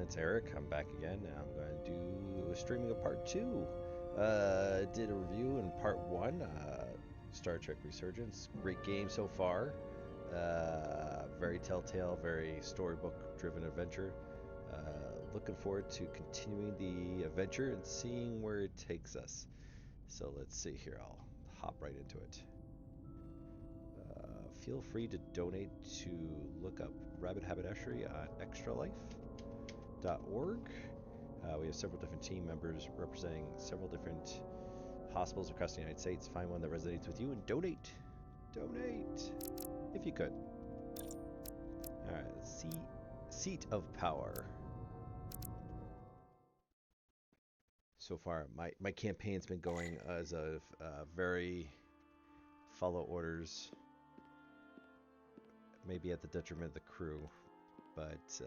it's Eric. I'm back again. I'm going to do a streaming of part two. Did a review in part one, Star Trek Resurgence. Great game so far. Very Telltale, very storybook-driven adventure. Looking forward to continuing the adventure and seeing where it takes us. So let's see here. I'll hop right into it. Feel free to donate to look up Rabbit Haberdashery on extralife.org. We have several different team members representing several different hospitals across the United States. Find one that resonates with you and donate. Donate, if you could. All right, seat of power. So far, my campaign's been going as a very follow orders, maybe at the detriment of the crew, but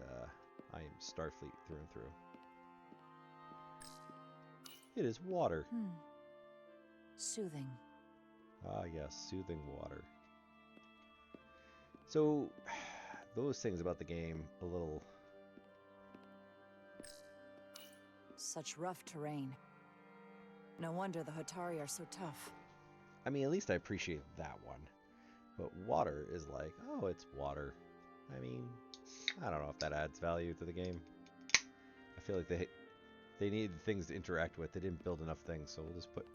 I am Starfleet through and through. It is water. Soothing. Ah, yes, soothing water. So, those things about the game, a little... Such rough terrain. No wonder the Hotari are so tough. I mean, at least I appreciate that one. But water is like, oh, it's water. I mean, I don't know if that adds value to the game. I feel like they needed things to interact with. They didn't build enough things, so we'll just put...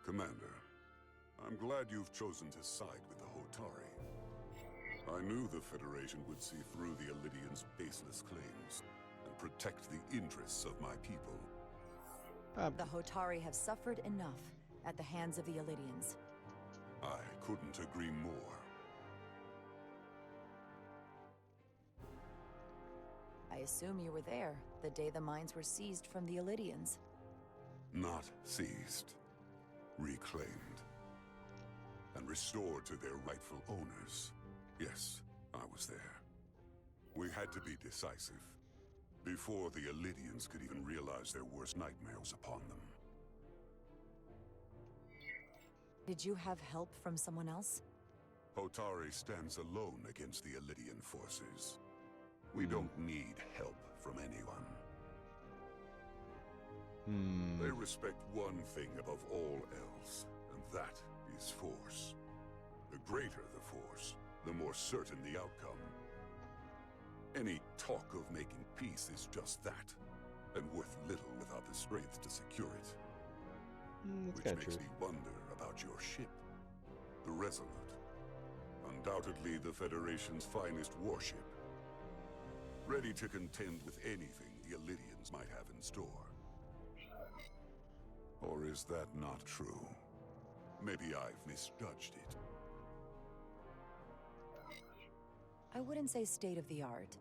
Commander, I'm glad you've chosen to side with the Hotari. I knew the Federation would see through the Illidians' baseless claims and protect the interests of my people. The Hotari have suffered enough at the hands of the Illidians. I couldn't agree more. I assume you were there the day the mines were seized from the Illidians. Not seized. Reclaimed. And restored to their rightful owners. Yes, I was there. We had to be decisive. Before the Illidians could even realize their worst nightmares upon them. Did you have help from someone else? Hotari stands alone against the Illidian forces. We don't need help from anyone. They respect one thing above all else, and that is force. The greater the force, the more certain the outcome. Any talk of making peace is just that, and worth little without the strength to secure it. Which makes me wonder about your ship, the Resolute. Undoubtedly the Federation's finest warship. Ready to contend with anything the Illidians might have in store. Or is that not true? Maybe I've misjudged it. I wouldn't say state-of-the-art,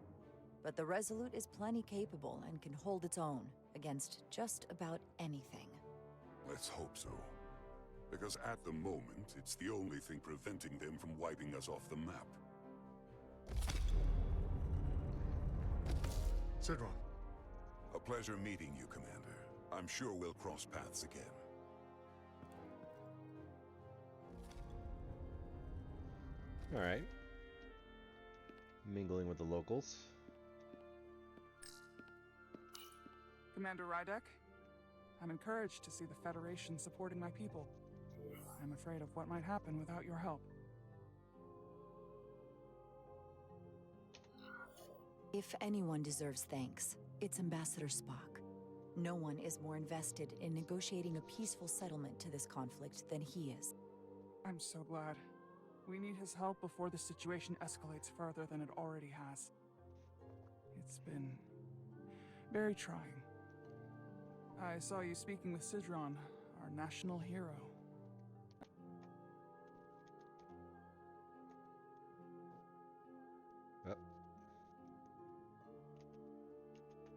but the Resolute is plenty capable and can hold its own against just about anything. Let's hope so. Because at the moment, it's the only thing preventing them from wiping us off the map. Sidron. A pleasure meeting you, Commander. I'm sure we'll cross paths again. Alright. Mingling with the locals. Commander Rydek, I'm encouraged to see the Federation supporting my people. I'm afraid of what might happen without your help. If anyone deserves thanks, it's Ambassador Spock. No one is more invested in negotiating a peaceful settlement to this conflict than he is. I'm so glad. We need his help before the situation escalates further than it already has. It's been very trying. I saw you speaking with Sidron, our national hero.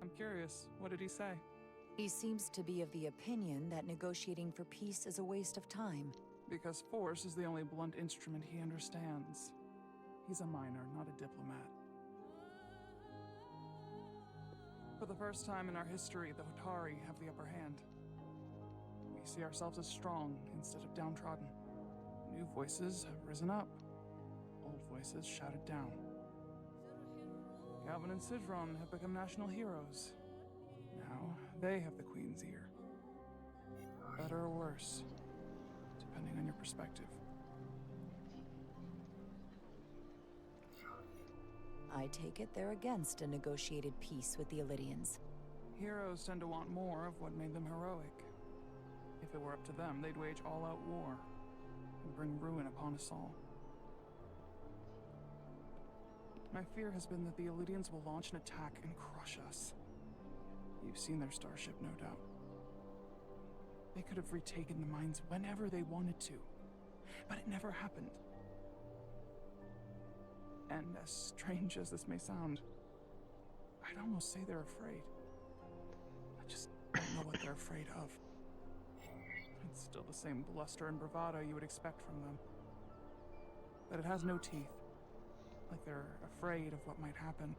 I'm curious, what did he say? He seems to be of the opinion that negotiating for peace is a waste of time. Because force is the only blunt instrument he understands. He's a miner, not a diplomat. For the first time in our history, the Hotari have the upper hand. We see ourselves as strong instead of downtrodden. New voices have risen up. Old voices shouted down. Calvin and Sidron have become national heroes. Now, they have the Queen's ear. Better or worse, depending on your perspective. I take it they're against a negotiated peace with the Illidians. Heroes tend to want more of what made them heroic. If it were up to them, they'd wage all-out war and bring ruin upon us all. My fear has been that the Illidians will launch an attack and crush us. You've seen their starship, no doubt. They could have retaken the mines whenever they wanted to, but it never happened. And as strange as this may sound, I'd almost say they're afraid. I just don't know what they're afraid of. It's still the same bluster and bravado you would expect from them. But it has no teeth. Like they're afraid of what might happen.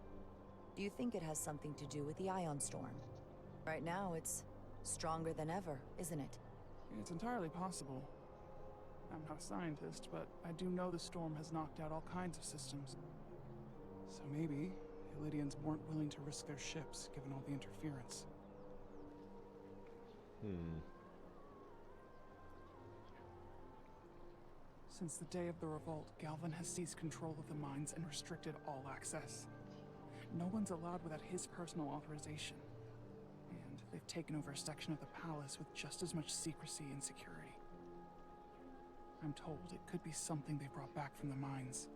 Do you think it has something to do with the Ion Storm? Right now, it's stronger than ever, isn't it? It's entirely possible. I'm not a scientist, but I do know the storm has knocked out all kinds of systems. So maybe the Illidians weren't willing to risk their ships, given all the interference. Since the day of the revolt, Galvin has seized control of the mines and restricted all access. No one's allowed without his personal authorization. And they've taken over a section of the palace with just as much secrecy and security. I'm told it could be something they brought back from the mines.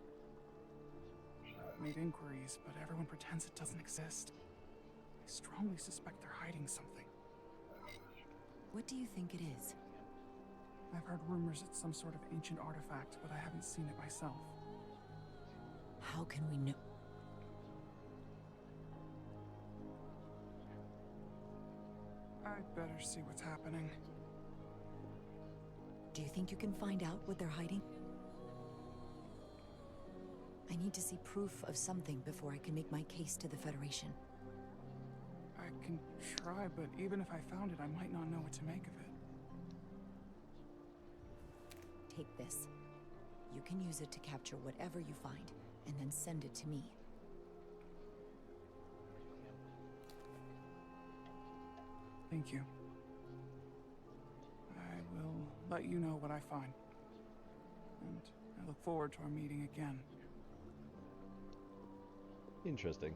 I've made inquiries, but everyone pretends it doesn't exist. I strongly suspect they're hiding something. What do you think it is? I've heard rumors it's some sort of ancient artifact, but I haven't seen it myself. How can we know? I'd better see what's happening. Do you think you can find out what they're hiding? I need to see proof of something before I can make my case to the Federation. I can try, but even if I found it, I might not know what to make of it. Take this. You can use it to capture whatever you find, and then send it to me. Thank you. I will let you know what I find. And I look forward to our meeting again. Interesting.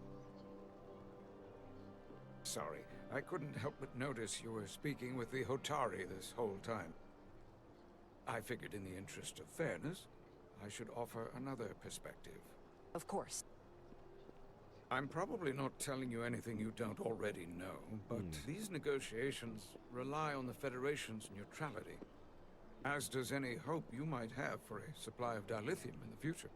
Sorry, I couldn't help but notice you were speaking with the Hotari this whole time. I figured in the interest of fairness, I should offer another perspective. Of course. I'm probably not telling you anything you don't already know, but these negotiations rely on the Federation's neutrality, as does any hope you might have for a supply of dilithium in the future.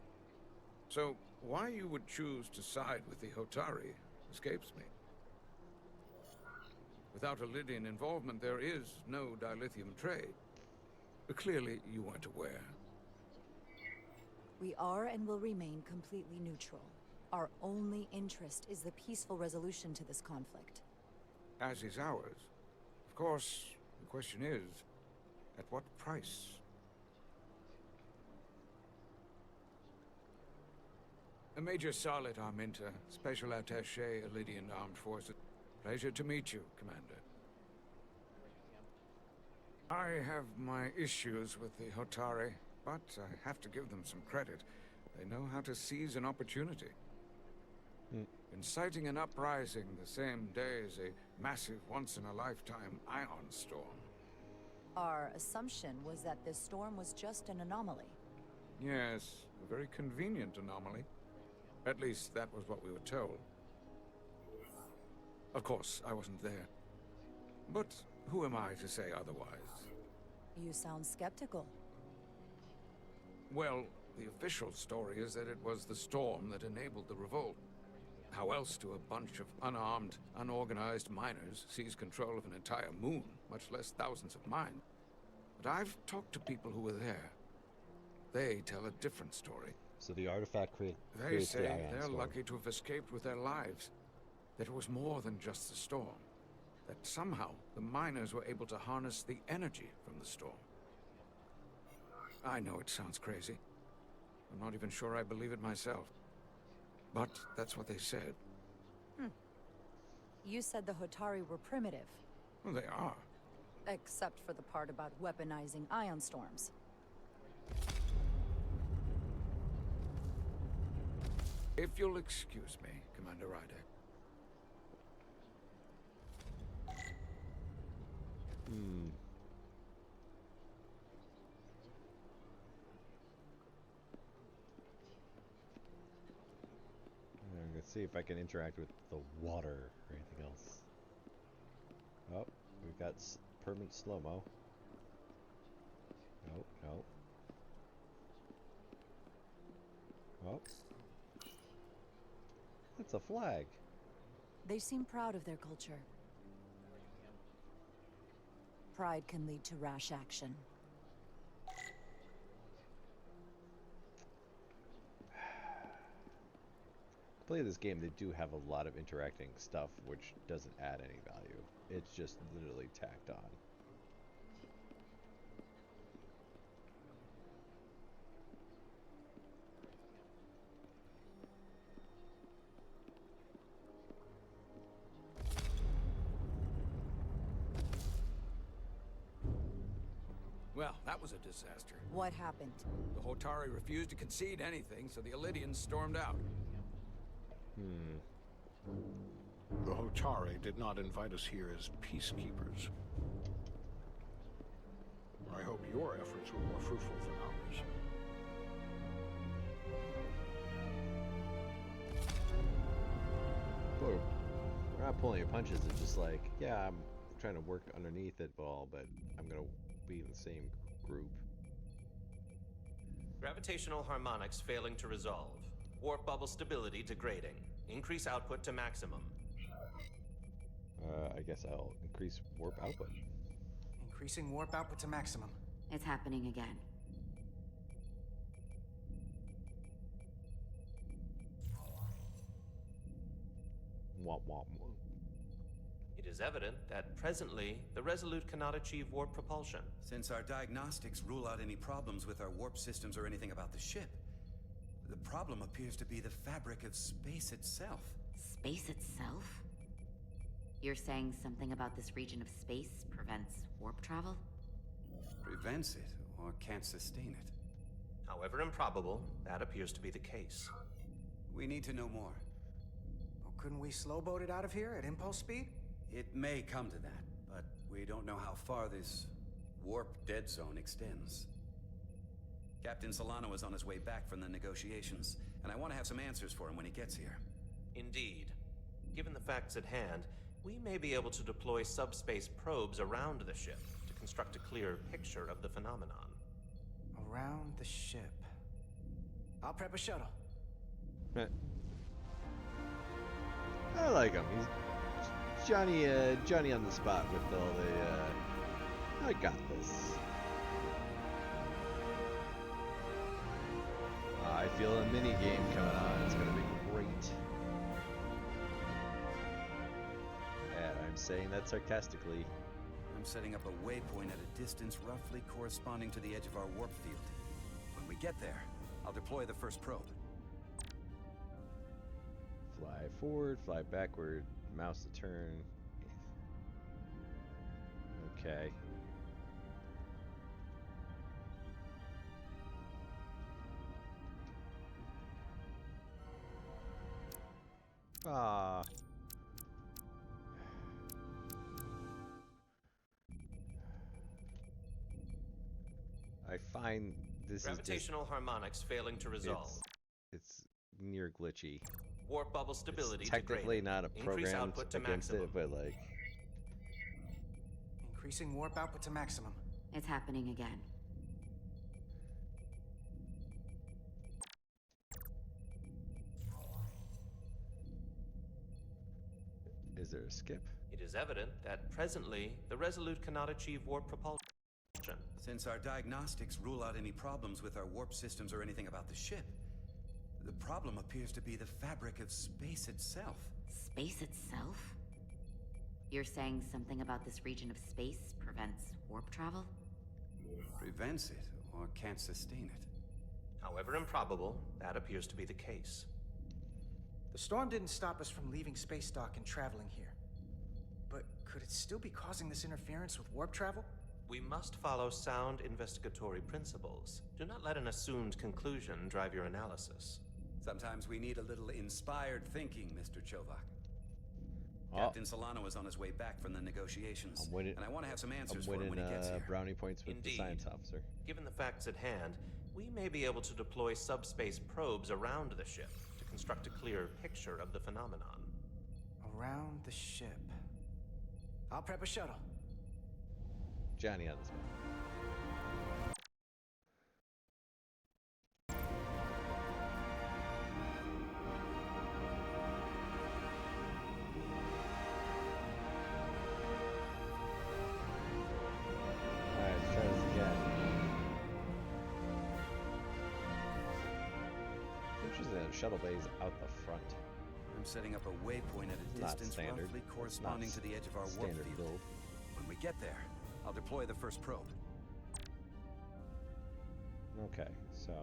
So, why you would choose to side with the Hotari escapes me. Without Illidian involvement, there is no dilithium trade. But clearly, you weren't aware. We are and will remain completely neutral. Our only interest is the peaceful resolution to this conflict. As is ours. Of course, the question is, at what price? Major Salit Arminta, Special Attaché, Illidian Armed Forces. Pleasure to meet you, Commander. I have my issues with the Hotari, but I have to give them some credit. They know how to seize an opportunity. Inciting an uprising the same day as a massive, once-in-a-lifetime ion storm. Our assumption was that this storm was just an anomaly. Yes, a very convenient anomaly. At least that was what we were told. Of course, I wasn't there. But who am I to say otherwise? You sound skeptical. Well, the official story is that it was the storm that enabled the revolt. How else do a bunch of unarmed, unorganized miners seize control of an entire moon, much less thousands of mines? But I've talked to people who were there. They tell a different story. So the artifact They creates the say ion they're storm. lucky to have escaped with their lives. That it was more than just the storm. That somehow the miners were able to harness the energy from the storm. I know it sounds crazy. I'm not even sure I believe it myself. But that's what they said. You said the Hotari were primitive. Well, they are. Except for the part about weaponizing ion storms. If you'll excuse me, Commander Ryder. Let's see if I can interact with the water or anything else. Oh, we've got permanent slow-mo. No, no. Oh. That's a flag. They seem proud of their culture. Pride can lead to rash action. Play this game, they do have a lot of interacting stuff, which doesn't add any value. It's just literally tacked on. Well, that was a disaster. What happened? The Hotari refused to concede anything, so the Illidians stormed out. The Hotari did not invite us here as peacekeepers. I hope your efforts were more fruitful than ours. Boy, we're not pulling your punches. It's just like, yeah, I'm trying to work underneath it all, but I'm gonna be in the same group. Gravitational harmonics failing to resolve. Warp bubble stability degrading. Increase output to maximum. I guess I'll increase warp output. Increasing warp output to maximum. It's happening again. Womp womp. It is evident that presently the Resolute cannot achieve warp propulsion. Since our diagnostics rule out any problems with our warp systems or anything about the ship, the problem appears to be the fabric of space itself. Space itself? You're saying something about this region of space prevents warp travel? Prevents it, or can't sustain it. However improbable, that appears to be the case. We need to know more. Well, couldn't we slow-boat it out of here at impulse speed? It may come to that, but we don't know how far this warp dead zone extends. Captain Solano is on his way back from the negotiations, and I want to have some answers for him when he gets here. Indeed. Given the facts at hand, we may be able to deploy subspace probes around the ship to construct a clear picture of the phenomenon. Around the ship. I'll prep a shuttle. I like him. He's Johnny on the spot with all the, I got this. I feel a mini game coming on. It's gonna be great. And I'm saying that sarcastically. I'm setting up a waypoint at a distance roughly corresponding to the edge of our warp field. When we get there, I'll deploy the first probe. Fly forward, fly backward, mouse to turn. Okay. Ah. I find this Gravitational harmonics failing to resolve. It's near glitchy. Warp bubble stability It's technically degrading. not a Increase program output to against maximum. it, but like, Increasing warp output to maximum. It's happening again. is there a skip? It is evident that presently the Resolute cannot achieve warp propulsion. Since our diagnostics rule out any problems with our warp systems or anything about the ship, the problem appears to be the fabric of space itself. Space itself? You're saying something about this region of space prevents warp travel? Prevents it, or can't sustain it. However improbable, that appears to be the case. The storm didn't stop us from leaving space dock and traveling here. Could it still be causing this interference with warp travel? We must follow sound investigatory principles. Do not let an assumed conclusion drive your analysis. Sometimes we need a little inspired thinking, Mr. Chovak. Captain Solano is on his way back from the negotiations, and I want to have some answers for him when he gets here. Brownie points with Indeed. the science officer. Given the facts at hand, we may be able to deploy subspace probes around the ship to construct a clear picture of the phenomenon. Around the ship. I'll prep a shuttle. Johnny on this one. Alright, let's try this again. Interesting that shuttle bay is out the front. I'm setting up a waypoint at a Not distance standard. roughly corresponding to the edge of our warp Standard field. build. When we get there, I'll deploy the first probe. Okay, so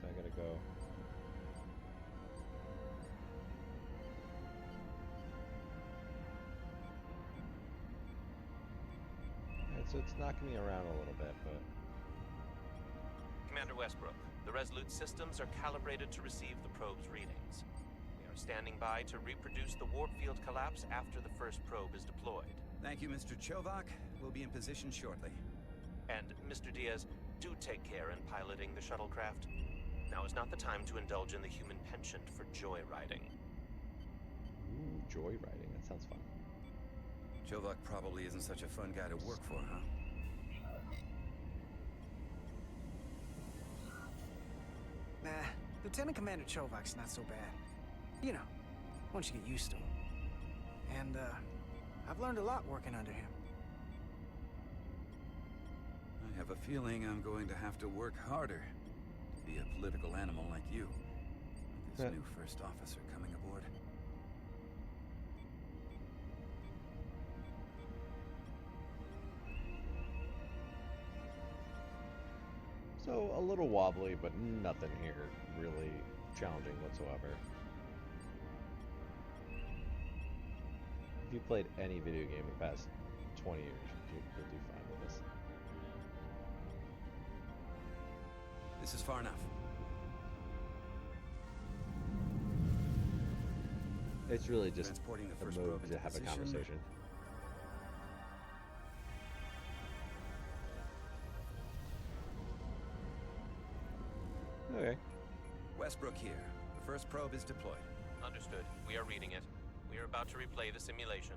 I gotta go. Alright, so it's knocking me around a little bit, but Commander Westbrook, the Resolute systems are calibrated to receive the probe's readings. We are standing by to reproduce the warp field collapse after the first probe is deployed. Thank you, Mr. Chovak. We'll be in position shortly. And, Mr. Diaz, do take care in piloting the shuttlecraft. Now is not the time to indulge in the human penchant for joyriding. ooh, joyriding. That sounds fun. Chovak probably isn't such a fun guy to work for, huh? Nah, Lieutenant Commander Chovak's not so bad. You know, once you get used to him. And, I've learned a lot working under him. I have a feeling I'm going to have to work harder to be a political animal like you. This new first officer coming aboard. So a little wobbly, but nothing here really challenging whatsoever. If you played any video game in the past 20 years, you'll do fine with this. This is far enough. It's really just Transporting the a first move probe to into have a position. conversation. Okay. Westbrook here. The first probe is deployed. Understood. We are reading it. We are about to replay the simulation.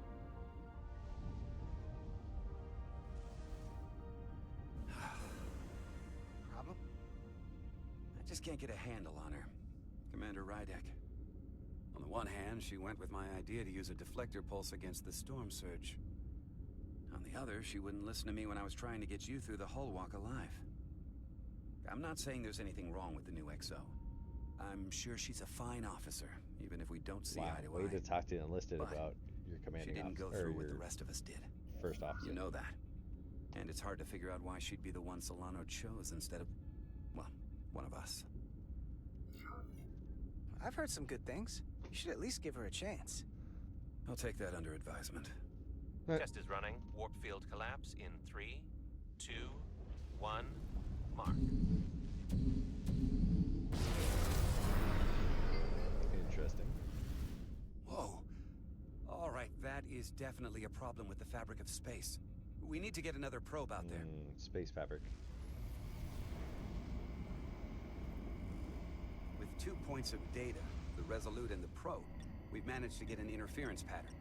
Problem? I just can't get a handle on her. Commander Rydek. On the one hand, she went with my idea to use a deflector pulse against the storm surge. On the other, she wouldn't listen to me when I was trying to get you through the hull walk alive. I'm not saying there's anything wrong with the new XO. I'm sure she's a fine officer, even if we don't see eye to Way eye. to talk to the enlisted But about your commanding She didn't go officer, through or what the your rest of us did. first officer. You know that. And it's hard to figure out why she'd be the one Solano chose instead of, well, one of us. I've heard some good things. You should at least give her a chance. I'll take that under advisement. Test is running. Warp field collapse in 3, 2, 1, mark. Interesting. Whoa. All right, that is definitely a problem with the fabric of space. We need to get another probe out there. Space fabric. With 2 points of data, the Resolute and the probe, we've managed to get an interference pattern.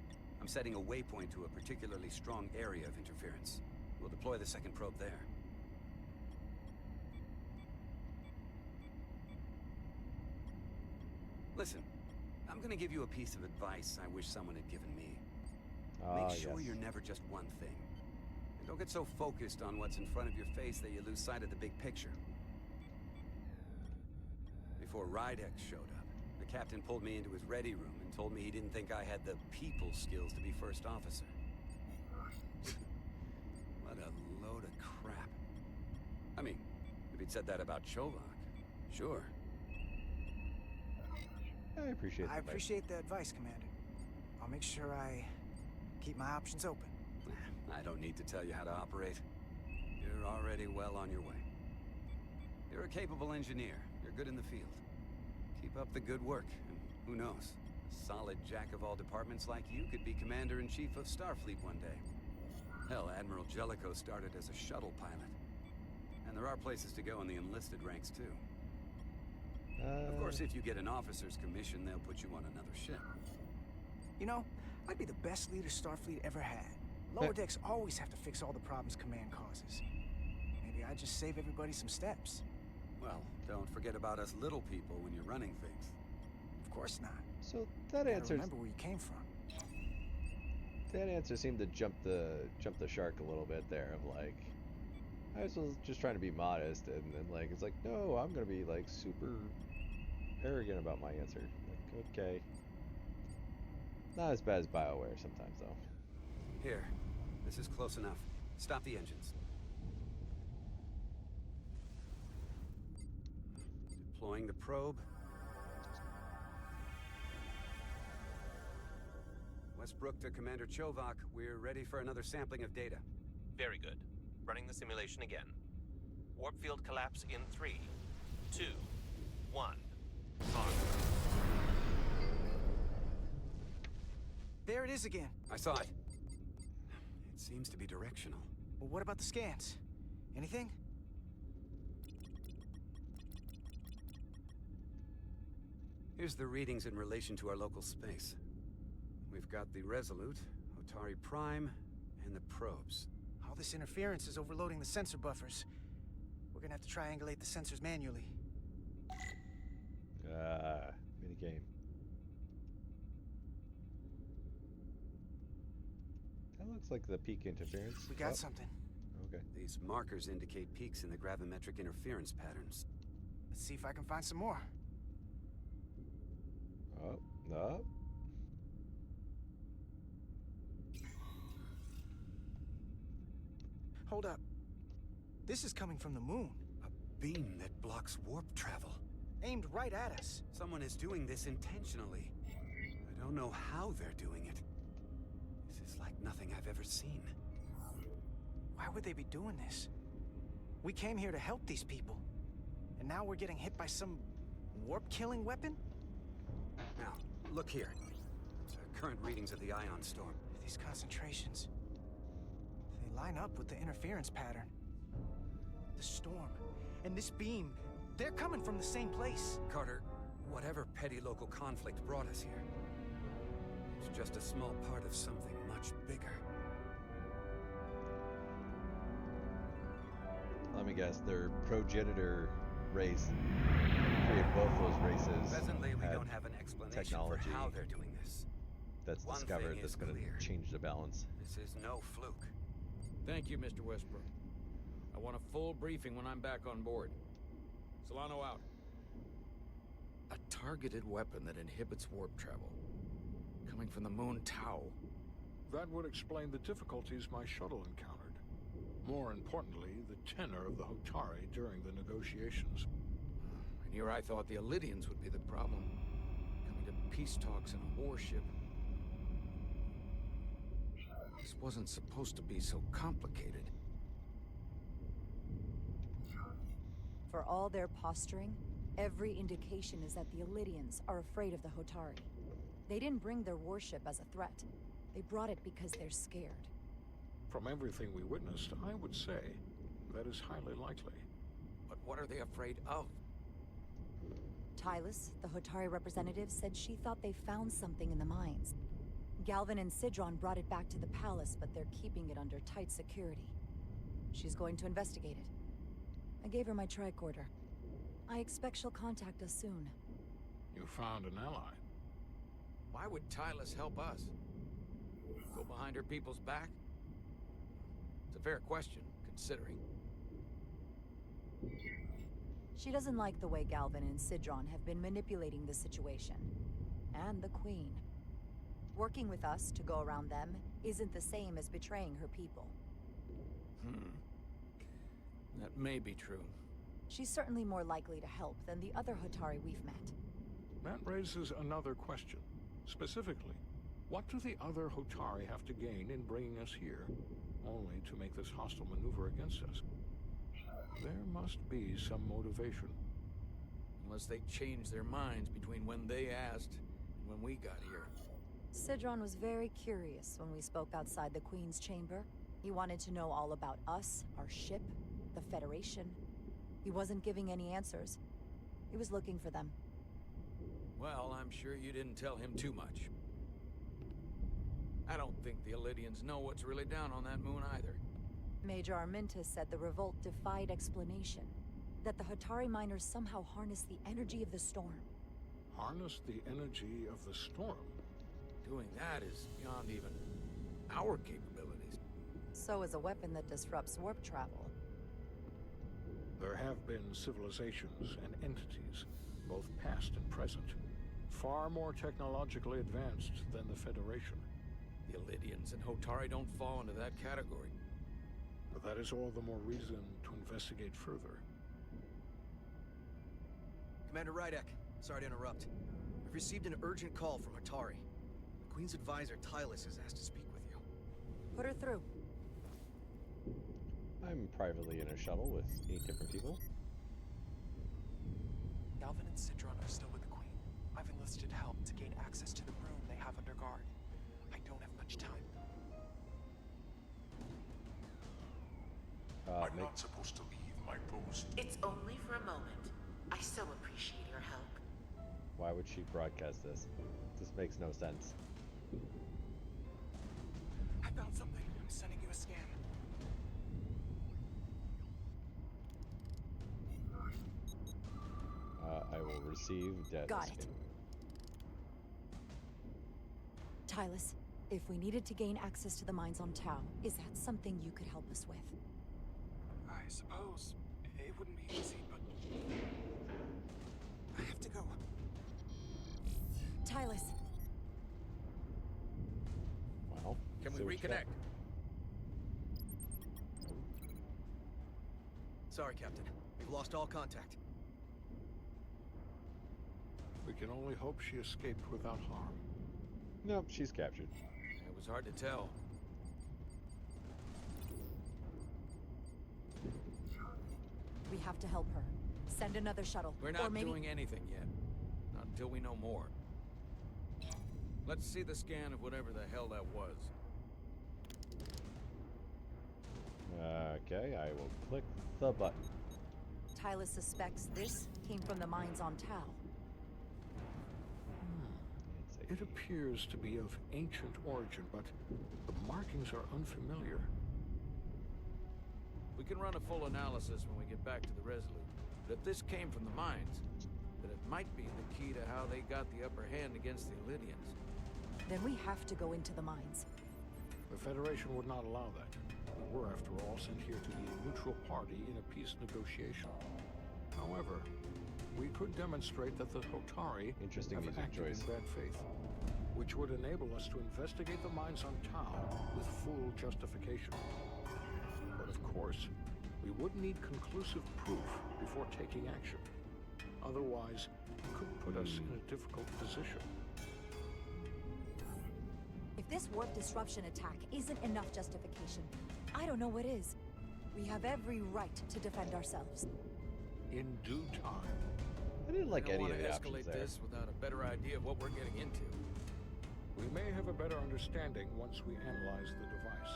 I'm setting a waypoint to a particularly strong area of interference. We'll deploy the second probe there. Listen, I'm gonna give you a piece of advice I wish someone had given me. Make sure you're never just one thing. And don't get so focused on what's in front of your face that you lose sight of the big picture. Before Rydek showed up, the captain pulled me into his ready room and told me he didn't think I had the people skills to be first officer. What a load of crap. you'd said that about Chovak. Sure. I appreciate the I advice. appreciate the advice, Commander. I'll make sure I keep my options open. I don't need to tell you how to operate. You're already well on your way. You're a capable engineer. You're good in the field. Keep up the good work, and who knows? A solid jack of all departments like you could be Commander-in-Chief of Starfleet one day. Hell, Admiral Jellicoe started as a shuttle pilot. And there are places to go in the enlisted ranks, too. Of course, if you get an officer's commission, they'll put you on another ship. You know, I'd be the best leader Starfleet ever had. Lower decks always have to fix all the problems Command causes. Maybe I just save everybody some steps. Well, don't forget about us little people when you're running things. Of course not. So that Gotta answer. remember where you came from. That answer seemed to jump the shark a little bit there. Of like, I was just trying to be modest, and then like it's like, no, I'm gonna be like super arrogant about my answer. Like, okay, not as bad as Bioware sometimes though. Here, this is close enough. Stop the engines. Deploying the probe. Westbrook to Commander Chovak. We're ready for another sampling of data. Very good. Running the simulation again. Warp field collapse in 3, 2, 1. On. There it is again. I saw it. It seems to be directional. Well, what about the scans? Anything? Here's the readings in relation to our local space. We've got the Resolute, Otari Prime, and the probes. All this interference is overloading the sensor buffers. We're gonna have to triangulate the sensors manually. Minigame. That looks like the peak interference. We got something. Okay. These markers indicate peaks in the gravimetric interference patterns. Let's see if I can find some more. Oh, no. Hold up. This is coming from the moon. A beam that blocks warp travel. Aimed right at us. Someone is doing this intentionally. I don't know how they're doing it. This is like nothing I've ever seen. Why would they be doing this? We came here to help these people. And now we're getting hit by some warp-killing weapon? Now, look here. Current readings of the ion storm. These concentrations. They line up with the interference pattern. The storm and this beam, they're coming from the same place. Carter, whatever petty local conflict brought us here, it's just a small part of something much bigger. Let me guess, their progenitor race created both those races. Presently, we don't have an explanation technology for how they're doing this. that's One discovered thing that's is going clear. to change the balance. This is no fluke. Thank you, Mr. Westbrook. I want a full briefing when I'm back on board. Solano out. A targeted weapon that inhibits warp travel. Coming from the moon Tau. That would explain the difficulties my shuttle encountered. More importantly, the tenor of the Hotari during the negotiations. And here I thought the Illidians would be the problem. Coming to peace talks in a warship. This wasn't supposed to be so complicated. For all their posturing, every indication is that the Illidians are afraid of the Hotari. They didn't bring their warship as a threat. They brought it because they're scared. From everything we witnessed, I would say that is highly likely. But what are they afraid of? Tylus, the Hotari representative, said she thought they found something in the mines. Galvin and Sidron brought it back to the palace, but they're keeping it under tight security. She's going to investigate it. I gave her my tricorder. I expect she'll contact us soon. You found an ally. Why would Tylus help us? Go behind her people's back? It's a fair question, considering. She doesn't like the way Galvin and Sidron have been manipulating the situation. And the Queen. Working with us to go around them isn't the same as betraying her people. That may be true. She's certainly more likely to help than the other Hotari we've met. That raises another question. Specifically, what do the other Hotari have to gain in bringing us here, only to make this hostile maneuver against us? There must be some motivation. Unless they changed their minds between when they asked and when we got here. Sidron was very curious when we spoke outside the Queen's chamber. He wanted to know all about us, our ship, the Federation. He wasn't giving any answers. He was looking for them. Well, I'm sure you didn't tell him too much. I don't think the Illidians know what's really down on that moon either. Major Armintas said the revolt defied explanation. That the Hotari miners somehow harness the energy of the storm. Harness the energy of the storm? Doing that is beyond even our capabilities. So is a weapon that disrupts warp travel. There have been civilizations and entities, both past and present, far more technologically advanced than the Federation. The Illidians and Hotari don't fall into that category. But that is all the more reason to investigate further. Commander Rydek, sorry to interrupt. We've received an urgent call from Hotari. The Queen's advisor, Tylus, has asked to speak with you. Put her through. I'm privately in a shuttle with 8 different people. Galvin and Sidron are still with the Queen. I've enlisted help to gain access to the room they have under guard. I don't have much time. I'm not supposed to leave my post. It's only for a moment. I so appreciate your help. Why would she broadcast this? This makes no sense. I found something. I'm sending you a scan. I will receive data Got it. scan. Tylus, if we needed to gain access to the mines on Tau, is that something you could help us with? I suppose it wouldn't be easy, but I have to go. Tylus. Well, Can we so what you got? reconnect? Sorry, Captain. We've lost all contact. We can only hope she escaped without harm. Nope, she's captured. It was hard to tell. We have to help her. Send another shuttle. We're or not maybe... doing anything yet. Not until we know more. Let's see the scan of whatever the hell that was. Okay, I will click the button. Tylus suspects this came from the mines on Tau. It appears to be of ancient origin, but the markings are unfamiliar. We can run a full analysis when we get back to the Resolute. But if this came from the mines, then it might be the key to how they got the upper hand against the Illidians. Then we have to go into the mines. The Federation would not allow that. We were, after all, sent here to be a neutral party in a peace negotiation. However, we could demonstrate that the Hotari Interesting have music acted choice. in bad faith, which would enable us to investigate the mines on Tau with full justification. But of course, we would need conclusive proof before taking action. Otherwise, it could put us in a difficult position. If this warp disruption attack isn't enough justification, I don't know what is. We have every right to defend ourselves. In due time. I didn't like I don't any want of to the escalate options there. this without a better idea of what we're getting into. We may have a better understanding once we analyze the device.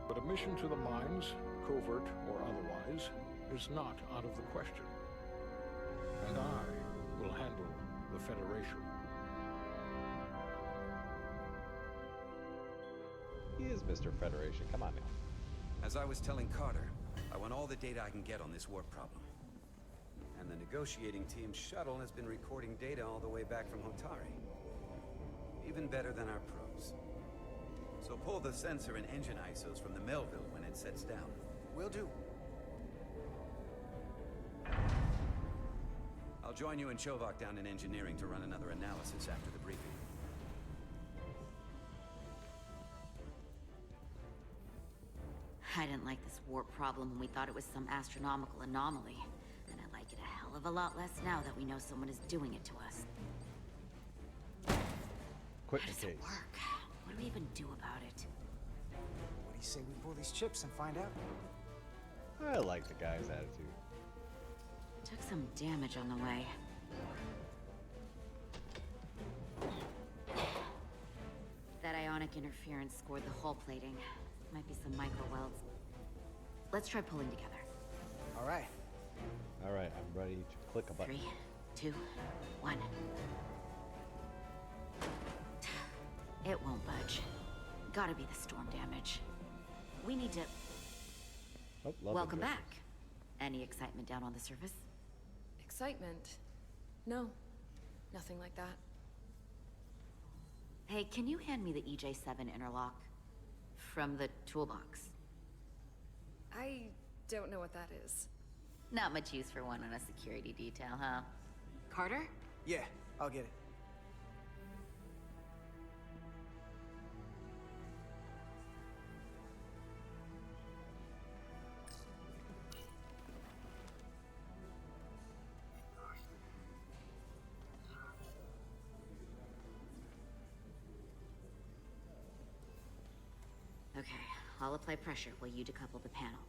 But a mission to the mines, covert or otherwise, is not out of the question. And I will handle the Federation. He is Mr. Federation. Come on now. As I was telling Carter, I want all the data I can get on this warp problem. And the negotiating team's shuttle has been recording data all the way back from Hotari. Even better than our probes. So pull the sensor and engine ISOs from the Melville when it sets down. Will do. I'll join you and Chovak down in engineering to run another analysis after the briefing. I didn't like this warp problem when we thought it was some astronomical anomaly. And I like like it a hell of a lot less now that we know someone is doing it to us. Quit How the does case. it work? What do we even do about it? What do you say we pull these chips and find out? I like the guy's attitude. Took some damage on the way. That ionic interference scored the hull plating. Might be some micro welds. Let's try pulling together. All right. All right, I'm ready to click a button. 3, 2, 1. It won't budge. Gotta be the storm damage. We need to... Oh, love Welcome it. back. Any excitement down on the surface? Excitement? No. Nothing like that. Hey, can you hand me the EJ7 interlock? From the toolbox. I don't know what that is. Not much use for one on a security detail, huh? Carter? Yeah, I'll get it. Okay, I'll apply pressure while you decouple the panel.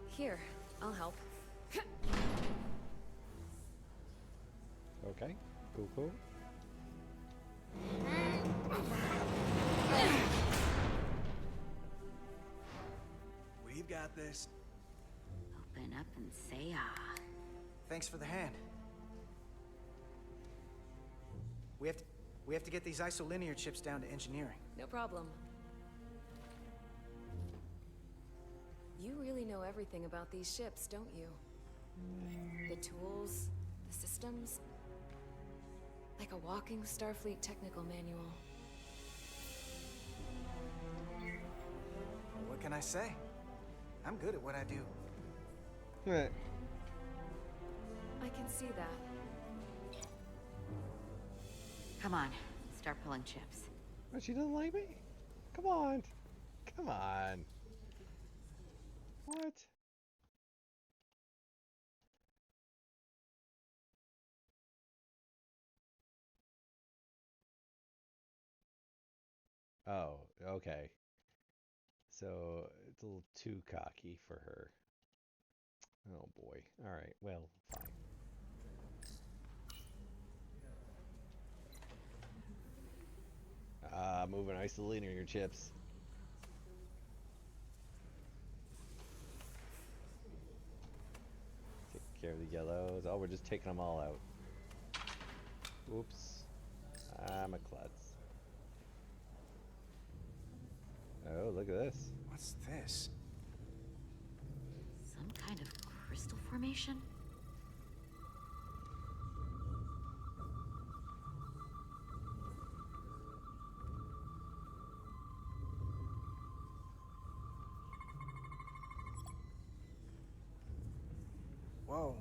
Here, I'll help. Okay, cool. We've got this. Open up and say ah. Thanks for the hand. We have to get these isolinear chips down to engineering. No problem. You really know everything about these ships, don't you? The tools, the systems. Like a walking Starfleet technical manual. What can I say? I'm good at what I do. Right. I can see that. Come on, start pulling chips. Oh, she doesn't like me? Come on. Come on. What? Oh, okay. So it's a little too cocky for her. Oh boy. All right. Well, fine. Moving isolinear chips. Take care of the yellows. Oh, we're just taking them all out. Oops. I'm a klutz. Oh, look at this. What's this? Some kind of crystal formation? Whoa.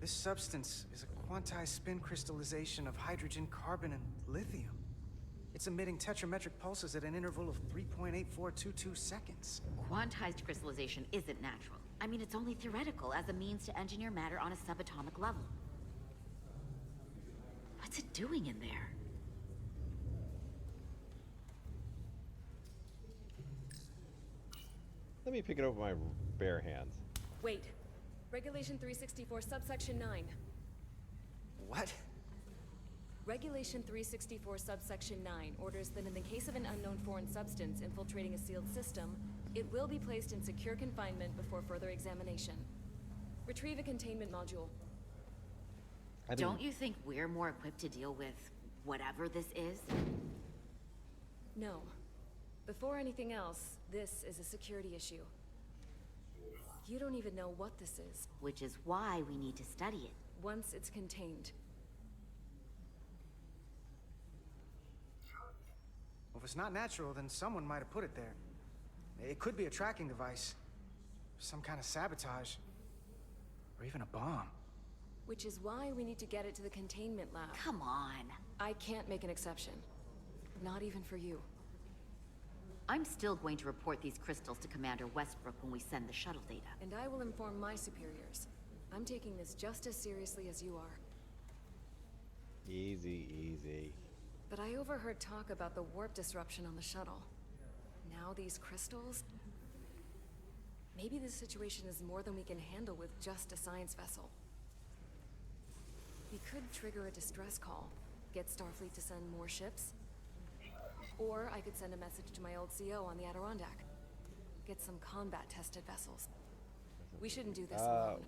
This substance is a quantized spin crystallization of hydrogen, carbon, and lithium. It's emitting tetrametric pulses at an interval of 3.8422 seconds. Quantized crystallization isn't natural. I mean, it's only theoretical as a means to engineer matter on a subatomic level. What's it doing in there? Let me pick it up with my bare hands. Wait. Regulation 364, subsection 9. What? Regulation 364, subsection 9 orders that in the case of an unknown foreign substance infiltrating a sealed system, it will be placed in secure confinement before further examination. Retrieve a containment module. Don't you think we're more equipped to deal with whatever this is? No. Before anything else, this is a security issue. You don't even know what this is. Which is why we need to study it. Once it's contained. Well, if it's not natural, then someone might have put it there. It could be a tracking device, some kind of sabotage, or even a bomb. Which is why we need to get it to the containment lab. Come on. I can't make an exception. Not even for you. I'm still going to report these crystals to Commander Westbrook when we send the shuttle data. And I will inform my superiors. I'm taking this just as seriously as you are. Easy, easy. But I overheard talk about the warp disruption on the shuttle. Now these crystals? Maybe this situation is more than we can handle with just a science vessel. We could trigger a distress call, get Starfleet to send more ships. Or I could send a message to my old CO on the Adirondack. Get some combat-tested vessels. We shouldn't do this alone.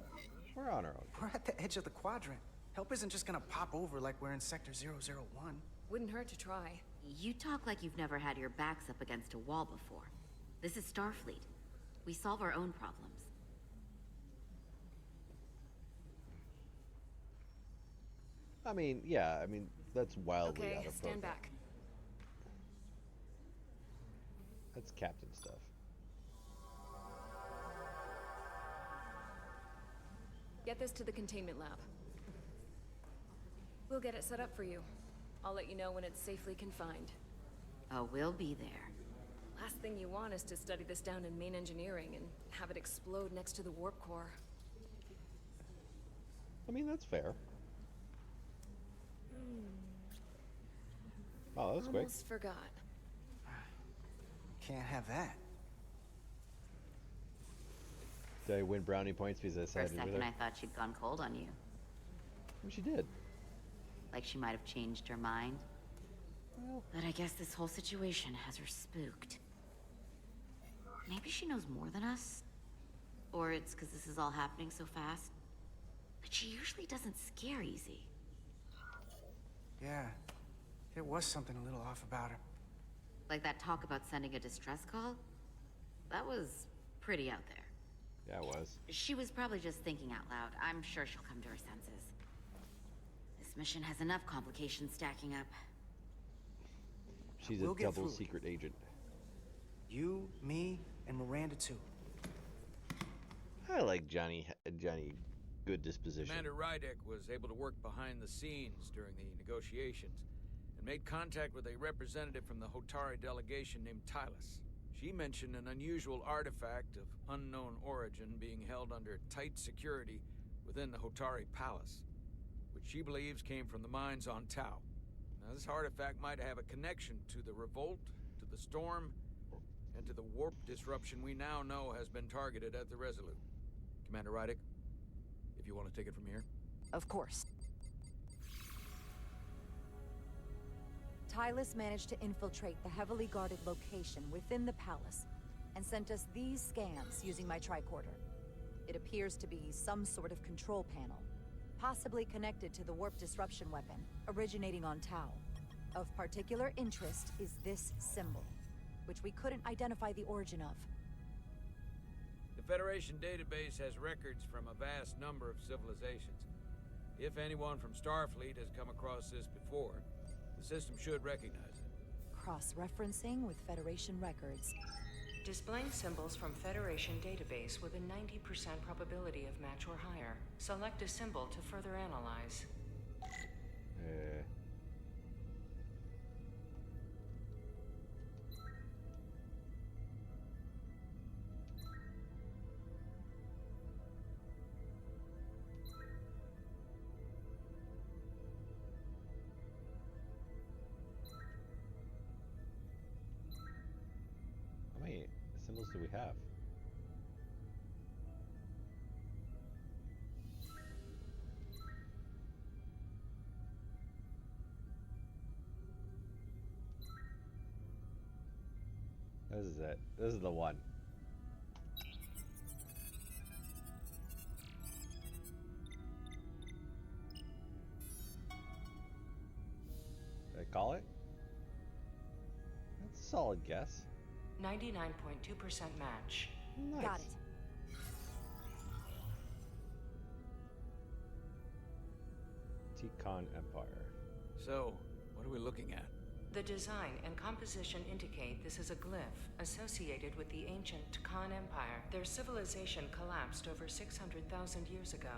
We're on our own. We're at the edge of the quadrant. Help isn't just gonna pop over like we're in Sector 001. Wouldn't hurt to try. You talk like you've never had your backs up against a wall before. This is Starfleet. We solve our own problems. I mean, yeah, I mean, that's wildly out Okay, of stand program. back. That's captain stuff. Get this to the containment lab. We'll get it set up for you. I'll let you know when it's safely confined. Oh, we'll be there. Last thing you want is to study this down in main engineering and have it explode next to the warp core. I mean, that's fair. Oh, that was quick. Almost forgot. Can't have that. Did I win brownie points because I For a sided with second, her? I thought she'd gone cold on you. Well, she did. Like she might have changed her mind. Well, But I guess this whole situation has her spooked. Maybe she knows more than us? Or it's because this is all happening so fast? But she usually doesn't scare easy. Yeah, there was something a little off about her. Like that talk about sending a distress call? That was pretty out there. yeah, it was. She was probably just thinking out loud. I'm sure she'll come to her senses. This mission has enough complications stacking up. She's We'll a get double through it. secret agent. You, me, and Miranda too. I like Johnny good disposition. Commander Rydek was able to work behind the scenes during the negotiations and made contact with a representative from the Hotari delegation named Tylus. She mentioned an unusual artifact of unknown origin being held under tight security within the Hotari Palace, which she believes came from the mines on Tau. Now, this artifact might have a connection to the revolt, to the storm, and to the warp disruption we now know has been targeted at the Resolute. Commander Rydek, if you want to take it from here. Of course. Tylus managed to infiltrate the heavily guarded location within the palace and sent us these scans using my tricorder. It appears to be some sort of control panel, possibly connected to the warp disruption weapon originating on Tau. Of particular interest is this symbol, which we couldn't identify the origin of. The Federation database has records from a vast number of civilizations. If anyone from Starfleet has come across this before, the system should recognize it. Cross-referencing with Federation records. Displaying symbols from Federation database with a 90% probability of match or higher. Select a symbol to further analyze. How many symbols do we have? This is it. This is the one. Did I call it? That's a solid guess. 99.2% match. Nice. Got it. T-Con Empire. So, what are we looking at? The design and composition indicate this is a glyph associated with the ancient Khan Empire. Their civilization collapsed over 600,000 years ago.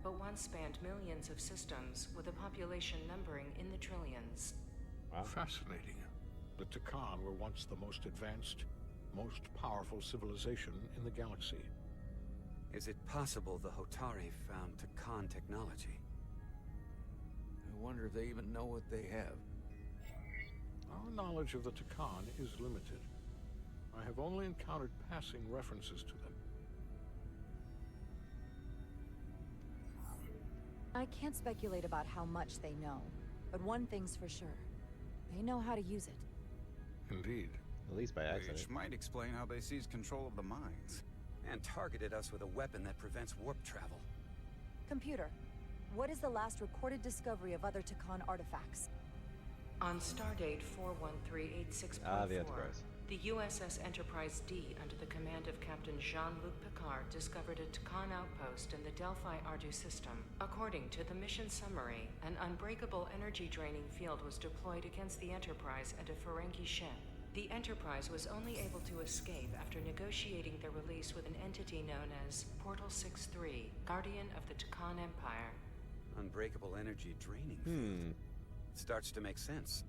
but once spanned millions of systems with a population numbering in the trillions. Wow. Fascinating. The Takan were once the most advanced, most powerful civilization in the galaxy. Is it possible the Hotari found Takan technology? I wonder if they even know what they have. Our knowledge of the Takan is limited. I have only encountered passing references to them. I can't speculate about how much they know, but one thing's for sure. They know how to use it. Indeed. At least by accident. Which might explain how they seized control of the mines. And targeted us with a weapon that prevents warp travel. Computer, what is the last recorded discovery of other Takan artifacts? On stardate 41386.4, the Enterprise. the USS Enterprise D, under the command of Captain Jean-Luc Picard, discovered a Takan outpost in the Delphi-Ardu system. According to the mission summary, an unbreakable energy-draining field was deployed against the Enterprise and a Ferengi ship. The Enterprise was only able to escape after negotiating their release with an entity known as Portal 6-3, Guardian of the Takan Empire. Unbreakable energy draining field. It starts to make sense.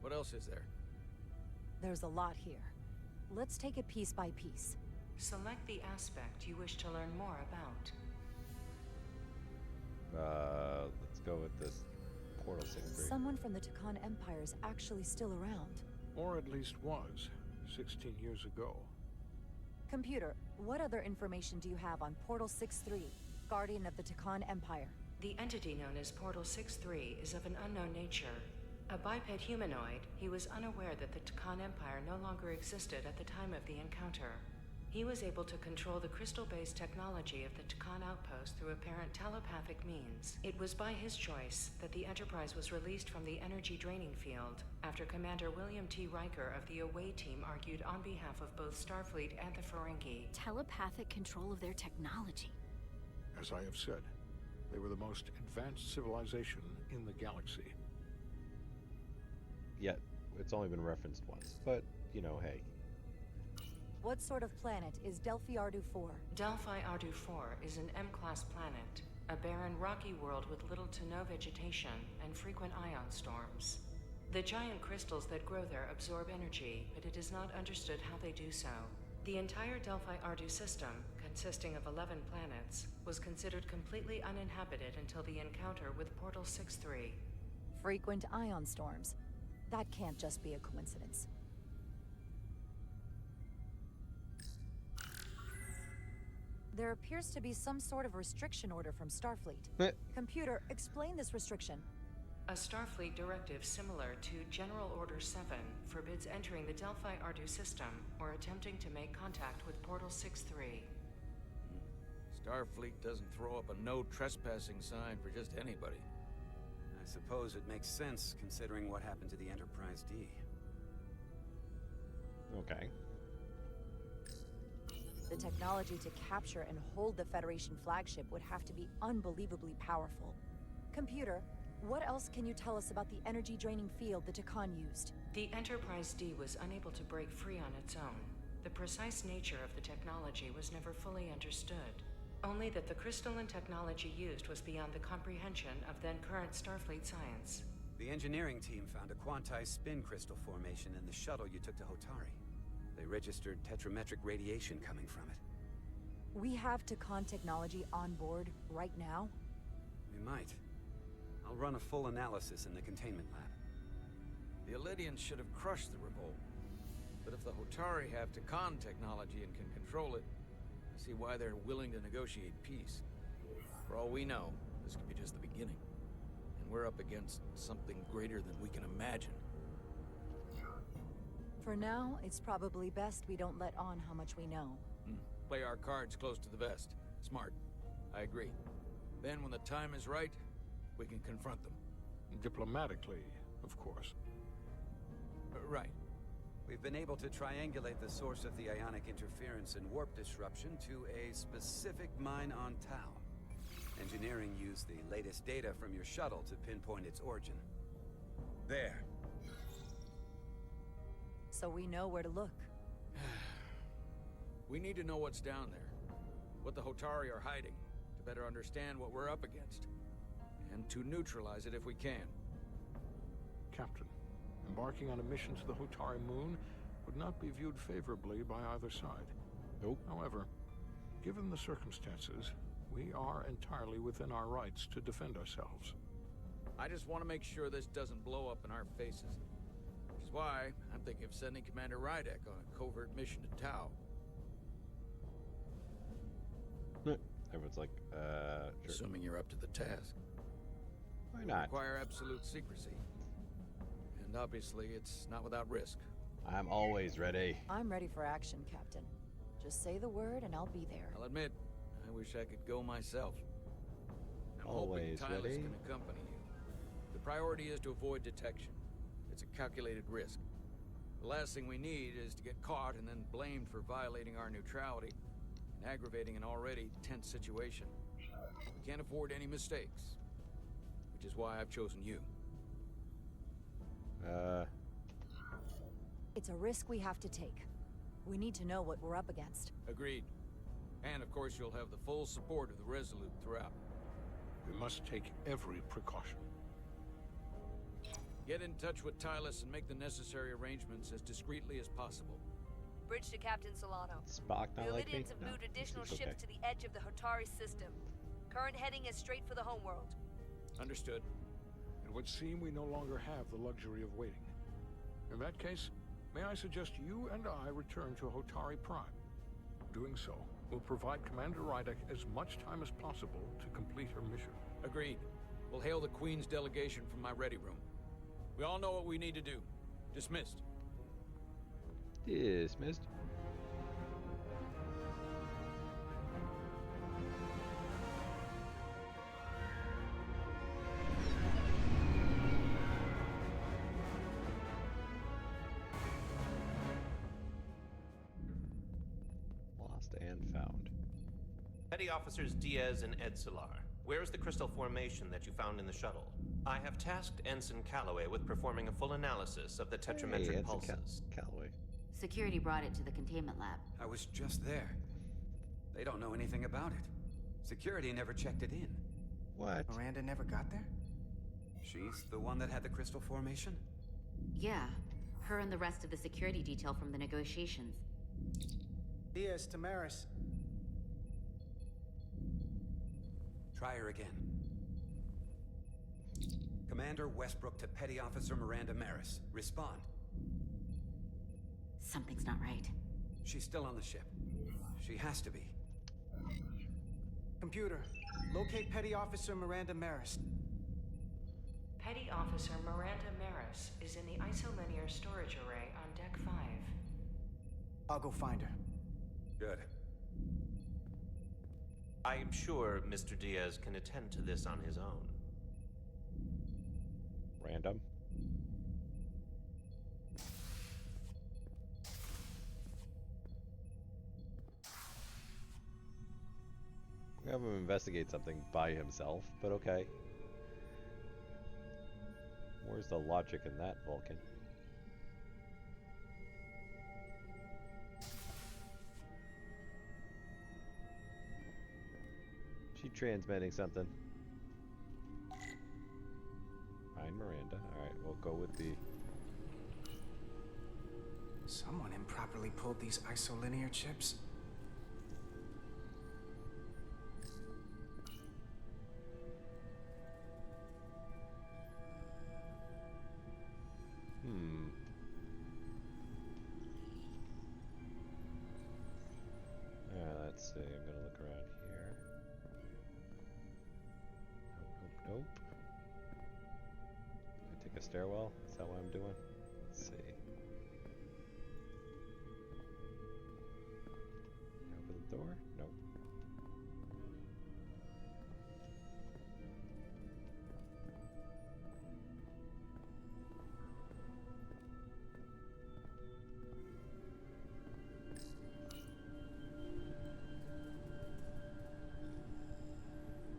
What else is there? There's a lot here. Let's take it piece by piece. Select the aspect you wish to learn more about. Let's go with this Portal 6-3. Someone from the Takan Empire is actually still around. Or at least was, 16 years ago. Computer, what other information do you have on Portal 6-3, Guardian of the Takan Empire? The entity known as Portal 6-3 is of an unknown nature. A biped humanoid, he was unaware that the Takan Empire no longer existed at the time of the encounter. He was able to control the crystal-based technology of the Takan outpost through apparent telepathic means. It was by his choice that the Enterprise was released from the energy-draining field, after Commander William T. Riker of the Away Team argued on behalf of both Starfleet and the Ferengi. Telepathic control of their technology. As I have said, they were the most advanced civilization in the galaxy. Yet, it's only been referenced once. But, you know, hey. What sort of planet is Delphi-Ardu 4? Delphi-Ardu 4 is an M-class planet, a barren rocky world with little to no vegetation and frequent ion storms. The giant crystals that grow there absorb energy, but it is not understood how they do so. The entire Delphi-Ardu system, consisting of 11 planets, was considered completely uninhabited until the encounter with Portal 6-3. Frequent ion storms. That can't just be a coincidence. There appears to be some sort of restriction order from Starfleet. Computer, explain this restriction. A Starfleet directive similar to General Order 7 forbids entering the Delphi-Ardu system or attempting to make contact with Portal 6-3. Starfleet doesn't throw up a no trespassing sign for just anybody. I suppose it makes sense considering what happened to the Enterprise D. Okay. The technology to capture and hold the Federation flagship would have to be unbelievably powerful. Computer, what else can you tell us about the energy-draining field the Takan used? The Enterprise D was unable to break free on its own. The precise nature of the technology was never fully understood. Only that the crystalline technology used was beyond the comprehension of then-current Starfleet science. The engineering team found a quantized spin crystal formation in the shuttle you took to Hotari. They registered tetrametric radiation coming from it. We have Takan technology on board right now? We might. I'll run a full analysis in the containment lab. The Elydians should have crushed the revolt. But if the Hotari have Takan technology and can control it, I see why they're willing to negotiate peace. For all we know, this could be just the beginning. And we're up against something greater than we can imagine. For now, it's probably best we don't let on how much we know. Play our cards close to the vest. Smart. I agree. Then when the time is right, we can confront them. Diplomatically, of course. Right. We've been able to triangulate the source of the ionic interference and warp disruption to a specific mine on Tau. Engineering used the latest data from your shuttle to pinpoint its origin. There. So we know where to look. We need to know what's down there. What the Hotari are hiding. to better understand what we're up against, and to neutralize it if we can. Captain, embarking on a mission to the Hotari moon would not be viewed favorably by either side. Nope. However, given the circumstances, we are entirely within our rights to defend ourselves. I just want to make sure this doesn't blow up in our faces. Which is why I'm thinking of sending Commander Rydek on a covert mission to Tau. Everyone's like, sure. Assuming you're up to the task. Why It not? require absolute secrecy. And obviously, it's not without risk. I'm always ready. I'm ready for action, Captain. Just say the word and I'll be there. I'll admit, I wish I could go myself. I'm Always hoping Tyler's ready. can accompany you. The priority is to avoid detection. It's a calculated risk. The last thing we need is to get caught and then blamed for violating our neutrality and aggravating an already tense situation. We can't afford any mistakes, which is why I've chosen you. It's a risk we have to take. We need to know what we're up against. Agreed. And of course, you'll have the full support of the Resolute throughout. We must take every precaution. Get in touch with Tylus and make the necessary arrangements as discreetly as possible. Bridge to Captain Solano. Spock The not like me? Illidians have No, moved additional it's okay. ships to the edge of the Hotari system. Current heading is straight for the homeworld. Understood. It would seem we no longer have the luxury of waiting. In that case, may I suggest you and I return to Hotari Prime? Doing so will provide Commander Rydek as much time as possible to complete her mission. Agreed. We'll hail the Queen's delegation from my ready room. We all know what we need to do. Dismissed. Dismissed. Lost and found. Petty Officers Diaz and Edsolar, where is the crystal formation that you found in the shuttle? I have tasked Ensign Calloway with performing a full analysis of the tetrametric Hey, pulses. Calloway. Security brought it to the containment lab. I was just there. They don't know anything about it. Security never checked it in. What? Miranda never got there? She's the one that had the crystal formation? Yeah, her and the rest of the security detail from the negotiations. Diaz, Tamaris. Try her again. Commander Westbrook to Petty Officer Miranda Maris. Respond. Something's not right. She's still on the ship. She has to be. Computer, locate Petty Officer Miranda Maris. Petty Officer Miranda Maris is in the isolinear storage array on Deck 5. I'll go find her. Good. I am sure Mr. Diaz can attend to this on his own. Random. We have him investigate something by himself, but okay. Where's the logic in that, Vulcan? She transmitting something. Find Miranda. Alright, we'll go with the... Someone improperly pulled these isolinear chips. Let's see, I'm gonna look around here. Nope, nope, nope. Can I take a stairwell? Is that what I'm doing? Let's see. Can I open the door? Nope.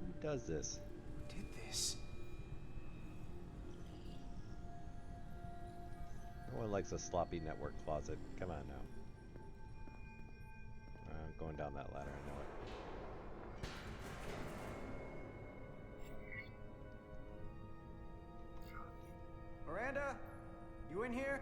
Who does this? Who did this? No one likes a sloppy network closet. Come on now. I'm going down that ladder, I know it. Miranda? You in here?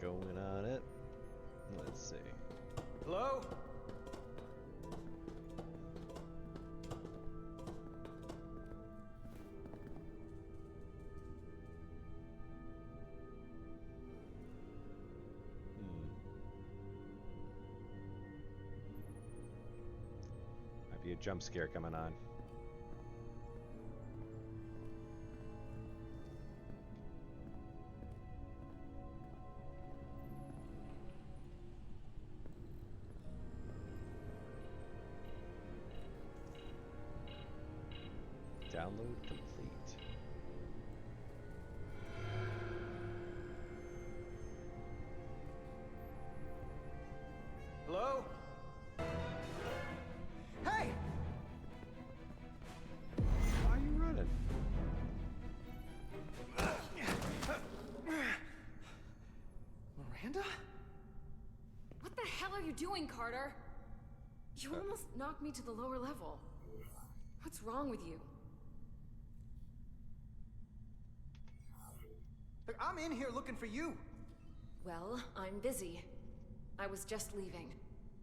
Going on it. Let's see. Hello? Might be a jump scare coming on. Download complete. Hello? Hey! Why are you running? Miranda? What the hell are you doing, Carter? You almost knocked me to the lower level. What's wrong with you? Look, I'm in here looking for you. Well, I'm busy. I was just leaving.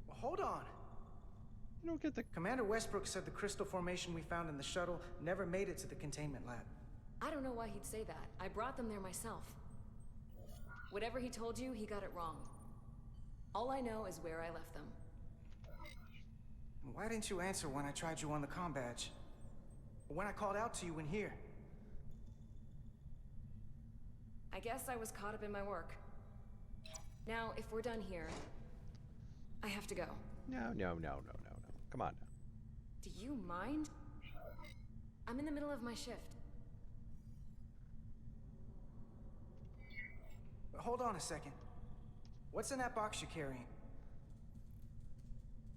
Well, hold on. You don't get the... Commander Westbrook said the crystal formation we found in the shuttle never made it to the containment lab. I don't know why he'd say that. I brought them there myself. Whatever he told you, he got it wrong. All I know is where I left them. Why didn't you answer when I tried you on the comm badge? Or when I called out to you in here? I guess I was caught up in my work. Now, if we're done here, I have to go. No. Come on now. Do you mind? I'm in the middle of my shift. Hold on a second. What's in that box you're carrying?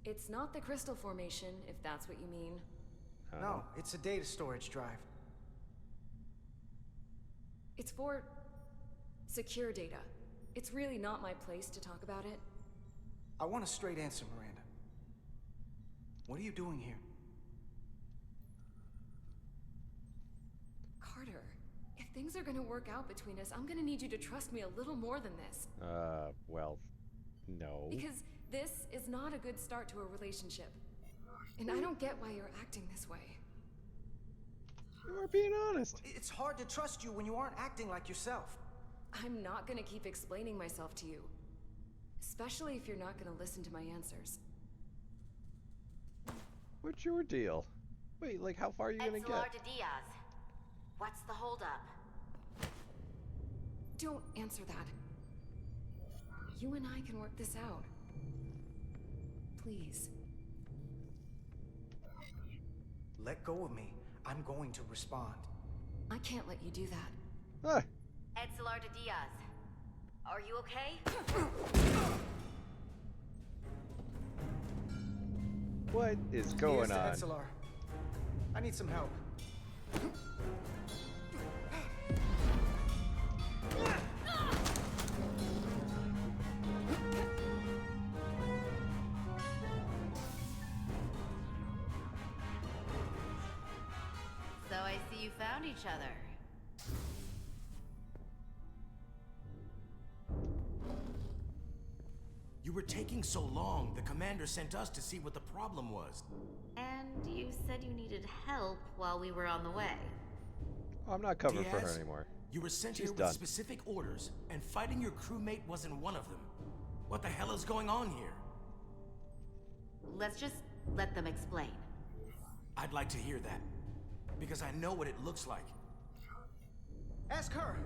It's not the crystal formation, if that's what you mean. No, it's a data storage drive. It's for secure data. It's really not my place to talk about it. I want a straight answer, Miranda. What are you doing here? Carter, if things are gonna work out between us, I'm gonna need you to trust me a little more than this. Well, no. Because this is not a good start to a relationship. And I don't get why you're acting this way. You are being honest. It's hard to trust you when you aren't acting like yourself. I'm not gonna keep explaining myself to you. Especially if you're not gonna listen to my answers. What's your deal? Wait, like how far are you gonna get? Exilar de Diaz. What's the holdup? Don't answer that. You and I can work this out. Please. Let go of me. I'm going to respond. I can't let you do that. Ah. Exilar de Diaz. Are you okay? What is going on? Exilar. I need some help. So I see you found each other. You were taking so long, the commander sent us to see what the problem was. And you said you needed help while we were on the way. Oh, I'm not covering for her Diaz, anymore. You were sent She's here done. with specific orders, and fighting your crewmate wasn't one of them. What the hell is going on here? Let's just let them explain. I'd like to hear that, because I know what it looks like. Ask her.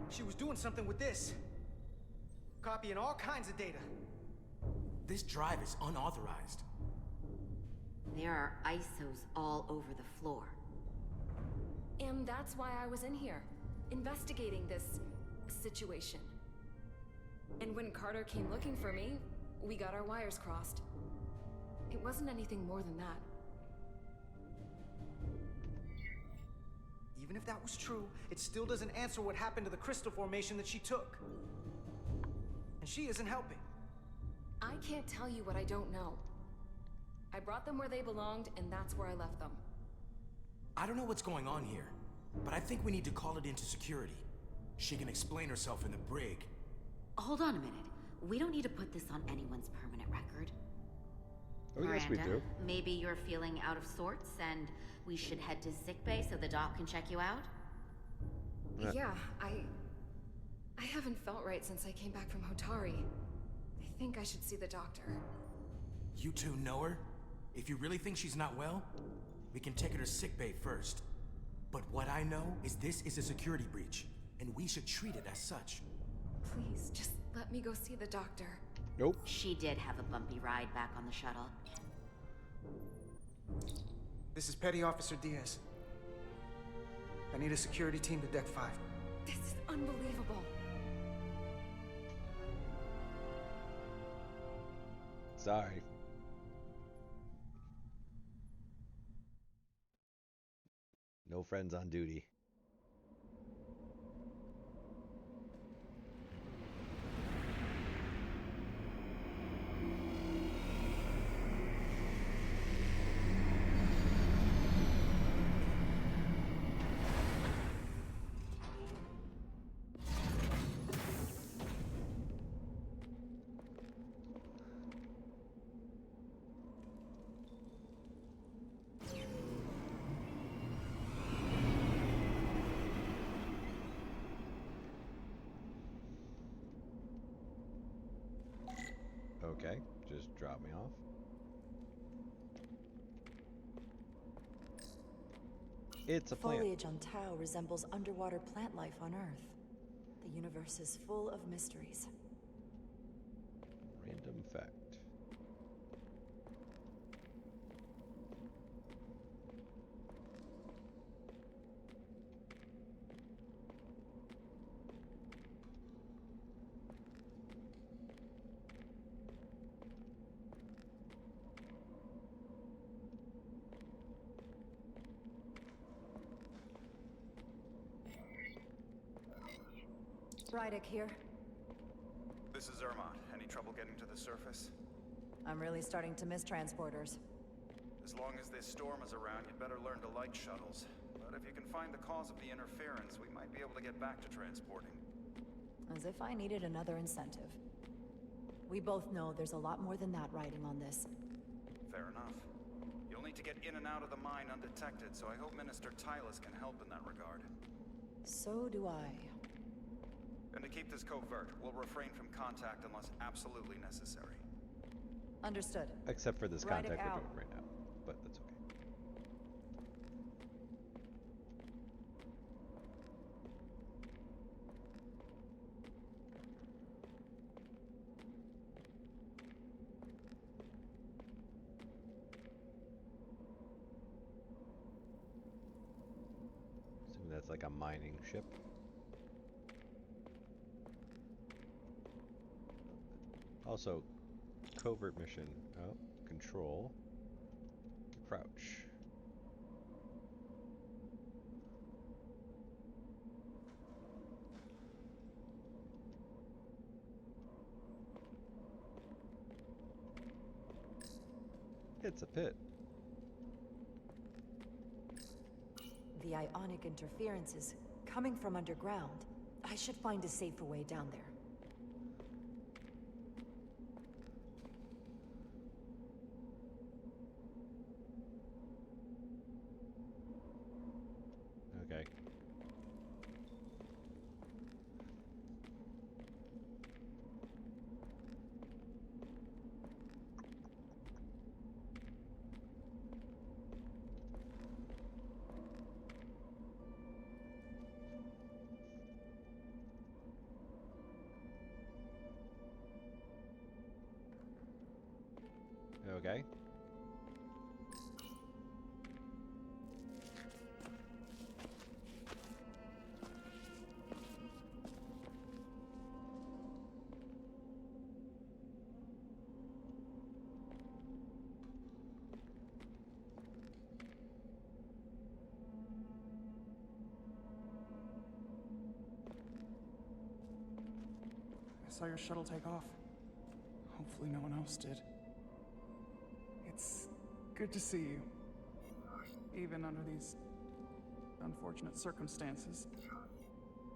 She was doing something with this. Copying all kinds of data. This drive is unauthorized. There are ISOs all over the floor. And that's why I was in here, investigating this situation. And when Carter came looking for me, we got our wires crossed. It wasn't anything more than that. Even if that was true, it still doesn't answer what happened to the crystal formation that she took. And she isn't helping. I can't tell you what I don't know. I brought them where they belonged, and that's where I left them. I don't know what's going on here, but I think we need to call it into security. She can explain herself in the brig. Hold on a minute. We don't need to put this on anyone's permanent record. Oh, yes, we do. Maybe you're feeling out of sorts, and we should head to sickbay so the doc can check you out? Yeah, I haven't felt right since I came back from Hotari. I think I should see the doctor. You two know her? If you really think she's not well, we can take her to sickbay first. But what I know is this is a security breach, and we should treat it as such. Please, just let me go see the doctor. Nope. She did have a bumpy ride back on the shuttle. This is Petty Officer Diaz. I need a security team to Deck 5. This is unbelievable. Sorry. No friends on duty. Okay, just drop me off. It's a plant. Foliage on Tau resembles underwater plant life on Earth. The universe is full of mysteries. Random fact. Rydick here. This is Ermont. Any trouble getting to the surface? I'm really starting to miss transporters. As long as this storm is around, you'd better learn to like shuttles. But if you can find the cause of the interference, we might be able to get back to transporting. As if I needed another incentive. We both know there's a lot more than that riding on this. Fair enough. You'll need to get in and out of the mine undetected, so I hope Minister Tylus can help in that regard. So do I. And to keep this covert, we'll refrain from contact unless absolutely necessary. Understood. Except for this Rydick contact we're out. doing right now. But that's okay. Assuming that's like a mining ship. Also, covert mission. Oh, control. Crouch. It's a pit. The ionic interference is coming from underground. I should find a safer way down there. Okay. Okay. saw your shuttle take off. Hopefully no one else did. It's good to see you. Even under these unfortunate circumstances.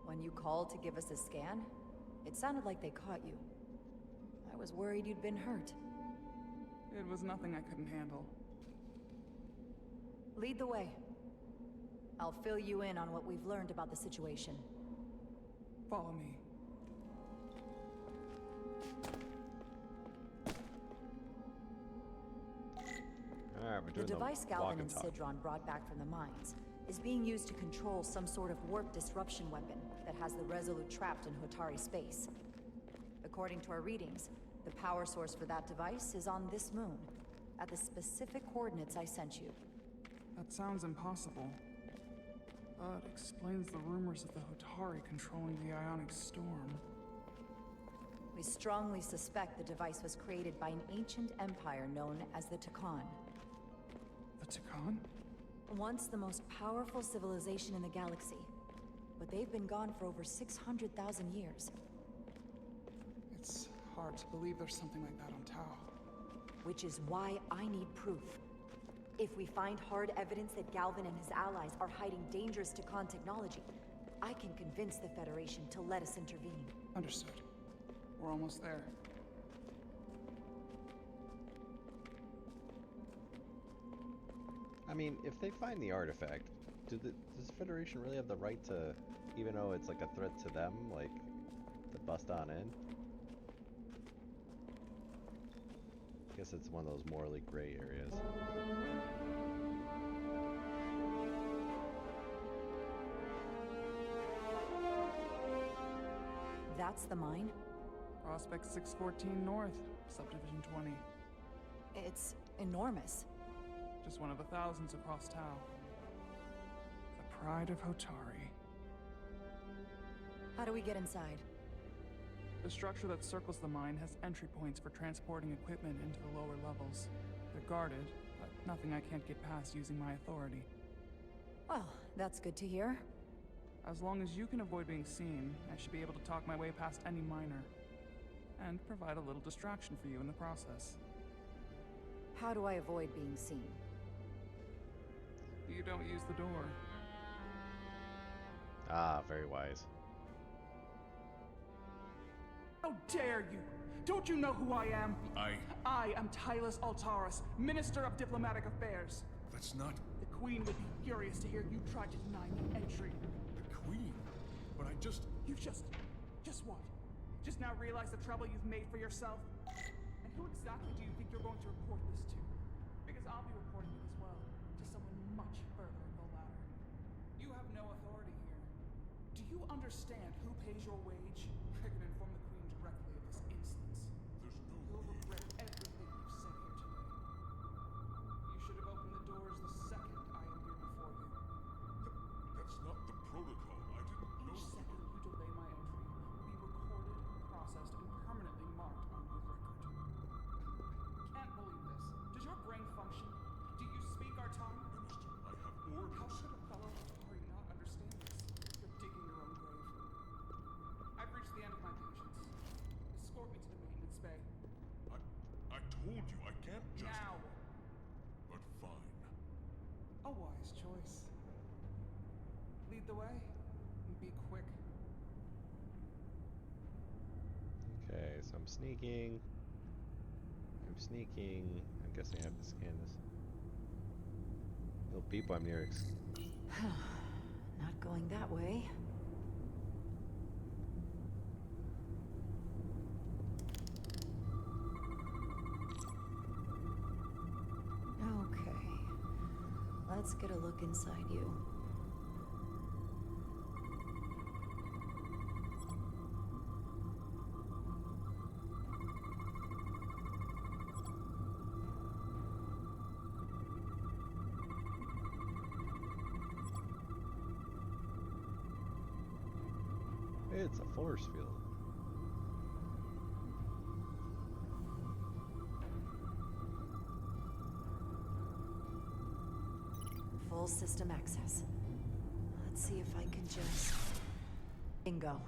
When you called to give us a scan, it sounded like they caught you. I was worried you'd been hurt. It was nothing I couldn't handle. Lead the way. I'll fill you in on what we've learned about the situation. Follow me. Alright, we're The doing device walk Galvin and and talk. Sidron brought back from the mines is being used to control some sort of warp disruption weapon that has the Resolute trapped in Hotari space. According to our readings, the power source for that device is on this moon, at the specific coordinates I sent you. That sounds impossible. But explains the rumors of the Hotari controlling the Ionic Storm. We strongly suspect the device was created by an ancient empire known as the Takan. The Takan? Once the most powerful civilization in the galaxy, but they've been gone for over 600,000 years. It's hard to believe there's something like that on Tau. Which is why I need proof. If we find hard evidence that Galvin and his allies are hiding dangerous Takan technology, I can convince the Federation to let us intervene. Understood. We're almost there. I mean, if they find the artifact, does the Federation really have the right to, even though it's like a threat to them, like, to bust on in? I guess it's one of those morally gray areas. That's the mine? Prospect 614 North, Subdivision 20. It's enormous. Just one of the thousands across Tau. The pride of Hotari. How do we get inside? The structure that circles the mine has entry points for transporting equipment into the lower levels. They're guarded, but nothing I can't get past using my authority. Well, that's good to hear. As long as you can avoid being seen, I should be able to talk my way past any miner. And provide a little distraction for you in the process. How do I avoid being seen? You don't use the door. Ah, very wise. How dare you! Don't you know who I am? I am Tylus Altaris, Minister of Diplomatic Affairs. That's not... The Queen would be furious to hear you tried to deny me entry. the Queen. But I just... You've just what? Just now realize the trouble you've made for yourself? And who exactly do you think you're going to report this to? Because I'll be reporting it as well, to someone much further in the ladder. You have no authority here. Do you understand who pays your wage? I can inform the Queen directly of this instance. There's no You'll way... regret everything you've said here today. You should have opened the doors the second I am here before you. That's not the protocol. I didn't know... Each second you delay my entry will be recorded, processed, and permanently marked on your record. Can't believe this. Does your brain function? Do you speak our tongue? Minister, I have orders. How should a fellow Atari not understand this? You're digging your own grave. I've reached the end of my patience. Escort me to the maintenance bay. I told you, I can't just... Now! But fine. A wise choice. Lead the way, and be quick. Okay, so I'm sneaking. I'm guessing I have to scan this. Little people I'm near. Not going that way. Okay. Let's get a look inside you. It's a force field. Full system access. Let's see if I can just... Bingo.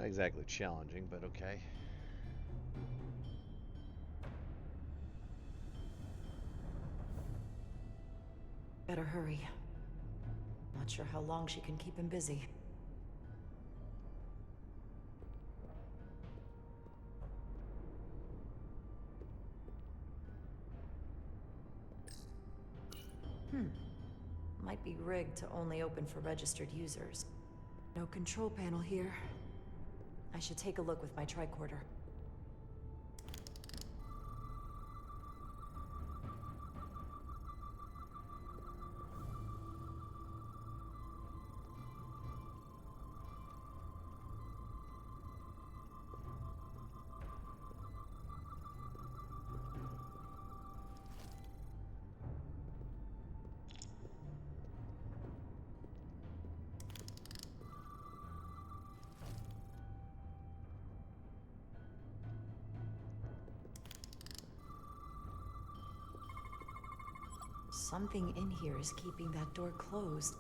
Not exactly challenging, but okay. Better hurry. Not sure how long she can keep him busy. Might be rigged to only open for registered users. No control panel here. I should take a look with my tricorder. Something in here is keeping that door closed.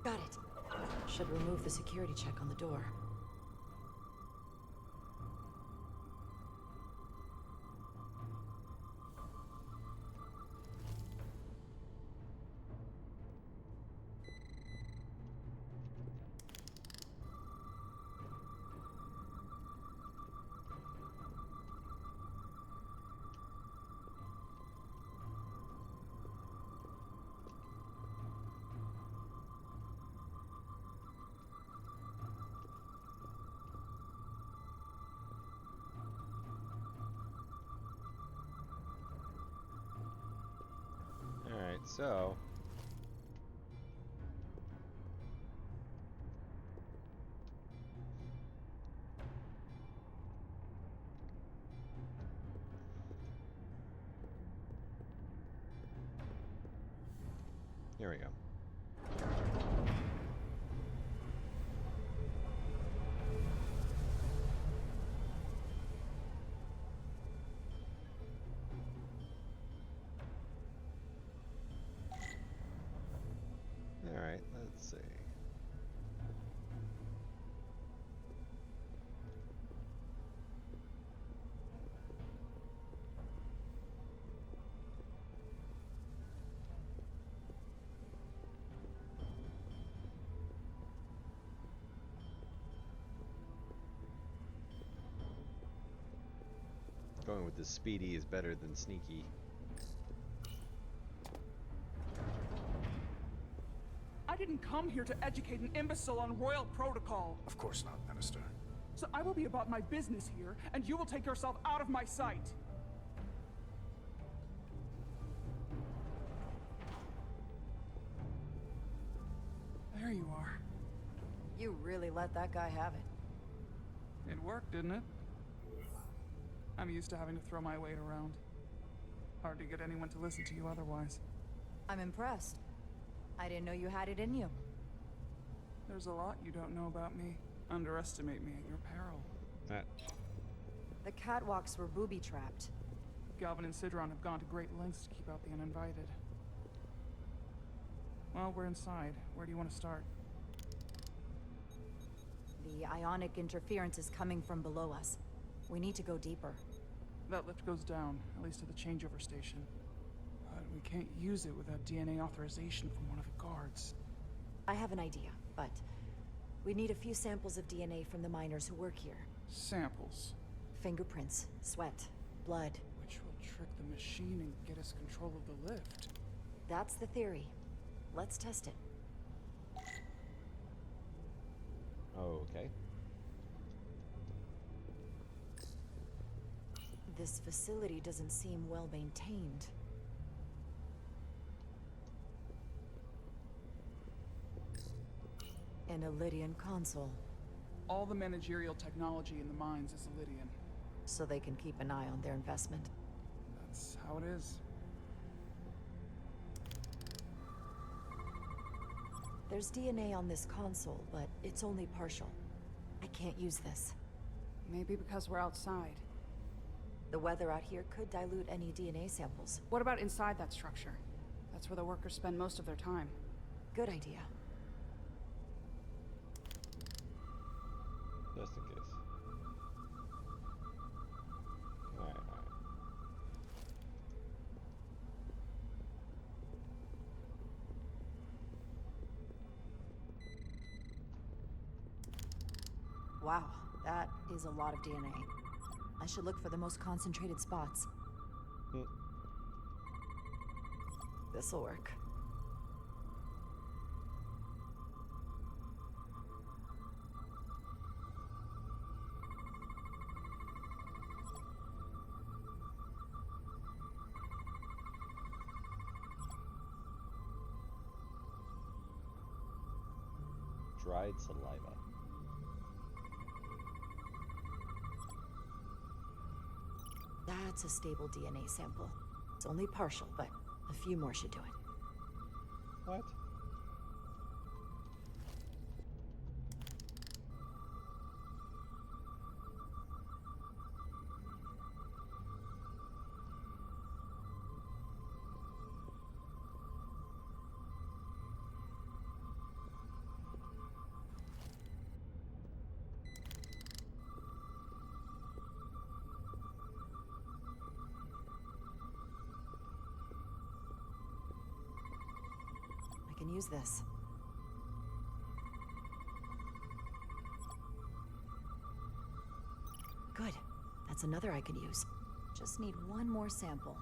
Got it. Should remove the security check on the door. Alright, so... Here we go. Alright, let's see. Going with the speedy is better than sneaky. I didn't come here to educate an imbecile on royal protocol. Of course not, Minister. So I will be about my business here, and you will take yourself out of my sight. There you are. You really let that guy have it. It worked, didn't it? I'm used to having to throw my weight around. Hard to get anyone to listen to you otherwise. I'm impressed. I didn't know you had it in you. There's a lot you don't know about me. Underestimate me at your peril. The catwalks were booby-trapped. Galvin and Sidron have gone to great lengths to keep out the uninvited. Well, we're inside. Where do you want to start? The ionic interference is coming from below us. We need to go deeper. That lift goes down, at least to the changeover station. But we can't use it without DNA authorization from one of the guards. I have an idea, but we need a few samples of DNA from the miners who work here. Samples? Fingerprints, sweat, blood. Which will trick the machine and get us control of the lift. That's the theory. Let's test it. Okay. This facility doesn't seem well maintained. An Illydian console. All the managerial technology in the mines is Illydian. So they can keep an eye on their investment. That's how it is. There's DNA on this console, but it's only partial. I can't use this. Maybe because we're outside. The weather out here could dilute any DNA samples. What about inside that structure? That's where the workers spend most of their time. Good idea. Just in case. Alright, alright. Wow, that is a lot of DNA. I should look for the most concentrated spots. This'll work. Dried saliva. That's a stable DNA sample. It's only partial, but a few more should do it. What? I can use this. Good. That's another I can use. Just need one more sample.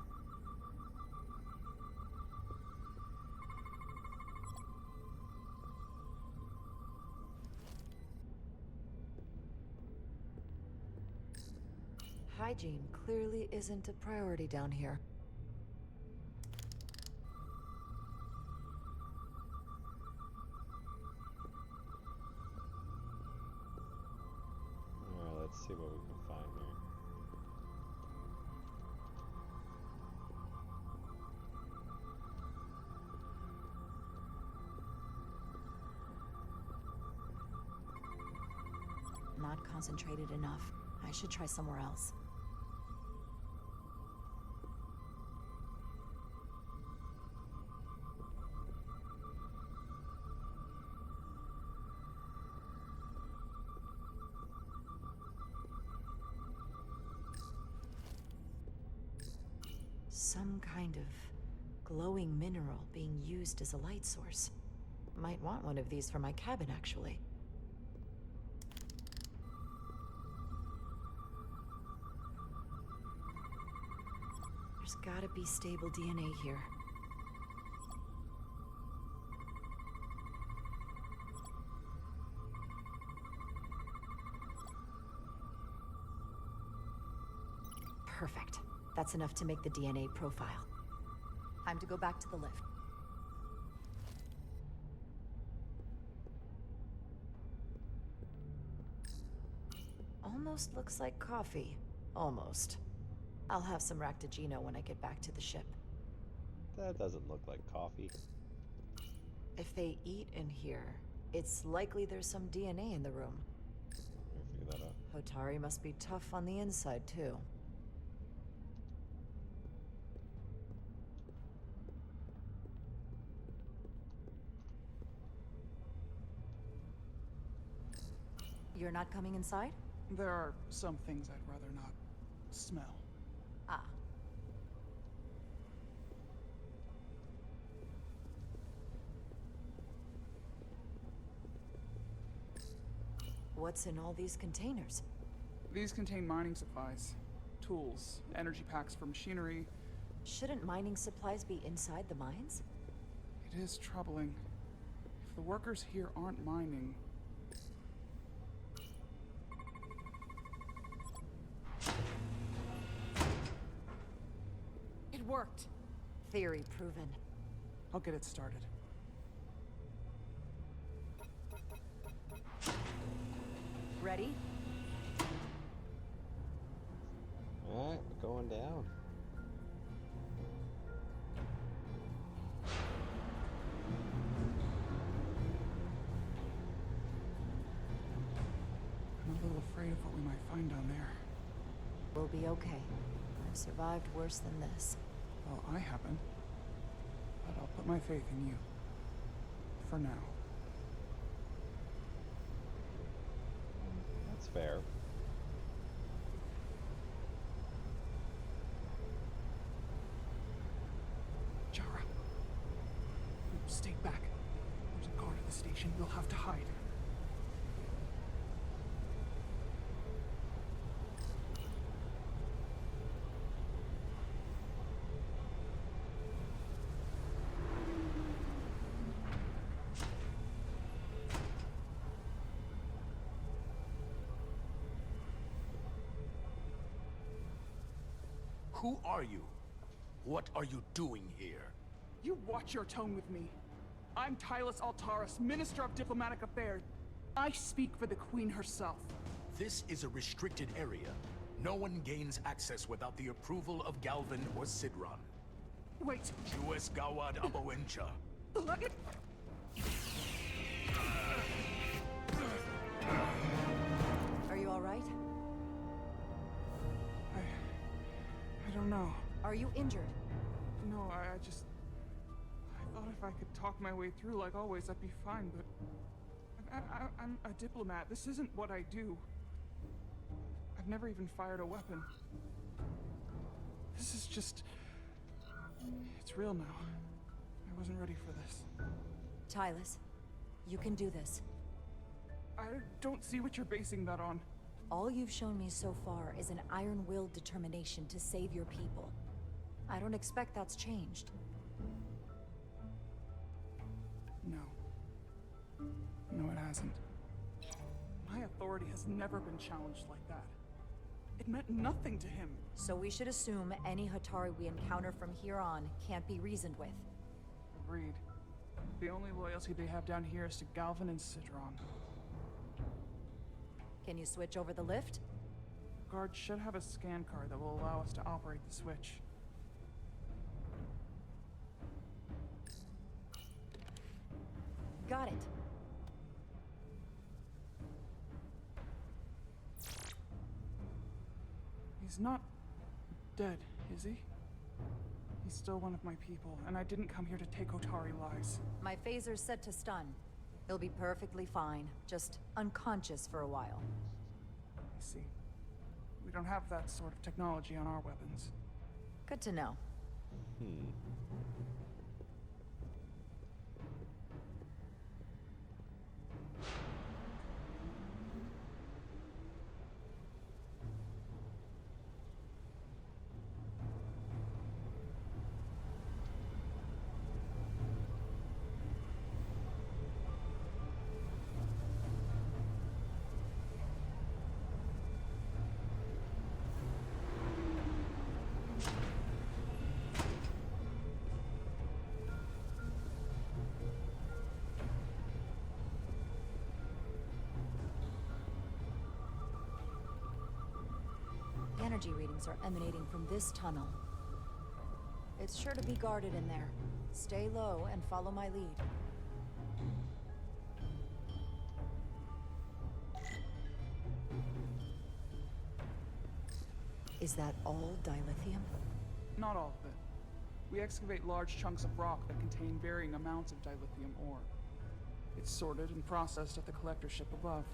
Hygiene clearly isn't a priority down here. Let's see what we can find here. Not concentrated enough. I should try somewhere else. Some kind of glowing mineral being used as a light source. Might want one of these for my cabin, actually. There's gotta be stable DNA here. Perfect. That's enough to make the DNA profile. Time to go back to the lift. Almost looks like coffee. Almost. I'll have some Ractigino when I get back to the ship. That doesn't look like coffee. If they eat in here, it's likely there's some DNA in the room. Let me figure that out. Hotari must be tough on the inside, too. You're not coming inside? There are some things I'd rather not smell. Ah. What's in all these containers? These contain mining supplies, tools, energy packs for machinery. Shouldn't mining supplies be inside the mines? It is troubling. If the workers here aren't mining... It worked. Theory proven. I'll get it started. Ready? Alright, we're going down. afraid of what we might find down there. We'll be okay. I've survived worse than this. Well, I haven't. But I'll put my faith in you. For now. That's fair. Jara. Stay back. There's a guard at the station. We'll have to hide. Who are you? What are you doing here? You watch your tone with me. I'm Tylus Altaris, Minister of Diplomatic Affairs. I speak for the Queen herself. This is a restricted area. No one gains access without the approval of Galvin or Sidron. Wait. Jues Gawad Abawencha. Look at... Are you all right? I don't know. Are you injured? No, I thought if I could talk my way through like always, I'd be fine, but... I'm a diplomat. This isn't what I do. I've never even fired a weapon. This is just... It's real now. I wasn't ready for this. Tylus, you can do this. I don't see what you're basing that on. All you've shown me so far is an iron-willed determination to save your people. I don't expect that's changed. No. No, it hasn't. My authority has never been challenged like that. It meant nothing to him. So we should assume any Hatari we encounter from here on can't be reasoned with. Agreed. The only loyalty they have down here is to Galvin and Sidron. Can you switch over the lift? Guard should have a scan card that will allow us to operate the switch. Got it. He's not dead, is he? He's still one of my people, and I didn't come here to take Otari lives. My phaser's set to stun. He'll be perfectly fine, just unconscious for a while. I see. We don't have that sort of technology on our weapons. Good to know. Energy readings are emanating from this tunnel. It's sure to be guarded in there. Stay low and follow my lead. Is that all dilithium? Not all of it. We excavate large chunks of rock that contain varying amounts of dilithium ore. It's sorted and processed at the collector ship above.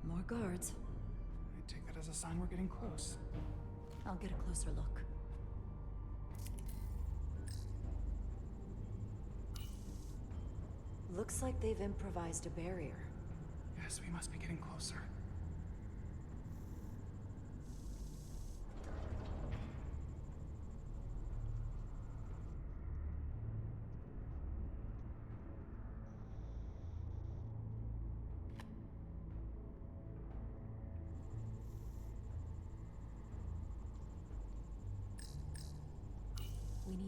More guards. I take that as a sign we're getting close. I'll get a closer look. Looks like they've improvised a barrier. Yes, we must be getting closer.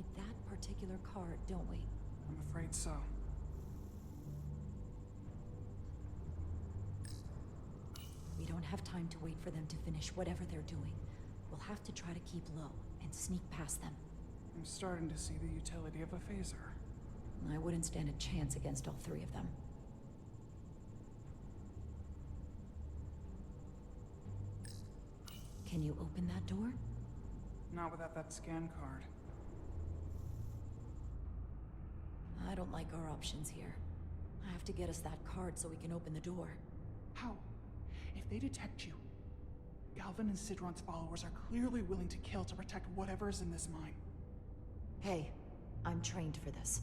need that particular card, don't we? I'm afraid so. We don't have time to wait for them to finish whatever they're doing. We'll have to try to keep low and sneak past them. I'm starting to see the utility of a phaser. I wouldn't stand a chance against all three of them. Can you open that door? Not without that scan card. I don't like our options here. I have to get us that card so we can open the door. How? If they detect you, Galvin and Sidron's followers are clearly willing to kill to protect whatever is in this mine. Hey, I'm trained for this.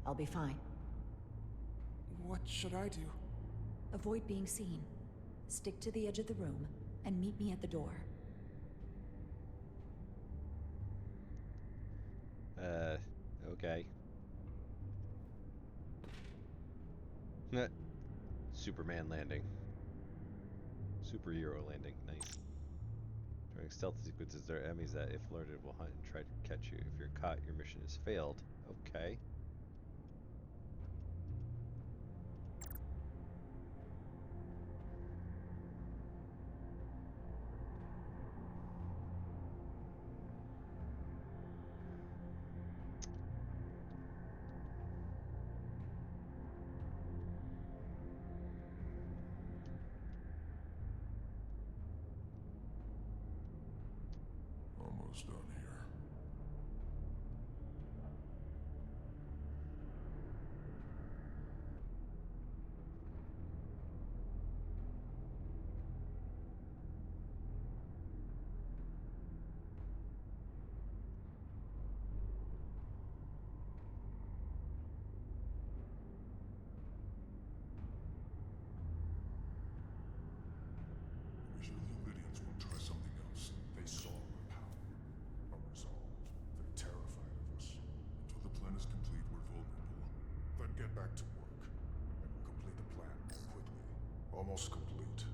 I'll be fine. What should I do? Avoid being seen. Stick to the edge of the room and meet me at the door. Okay. Superman landing. Superhero landing. Nice. During stealth sequences, there are enemies that, if alerted, will hunt and try to catch you. If you're caught, your mission has failed. Okay. Almost done here. We Lydians will try something else. They saw our power. Unresolved. They're terrified of us. Until the plan is complete, we're vulnerable. Then get back to work. And we'll complete the plan more quickly. Almost complete.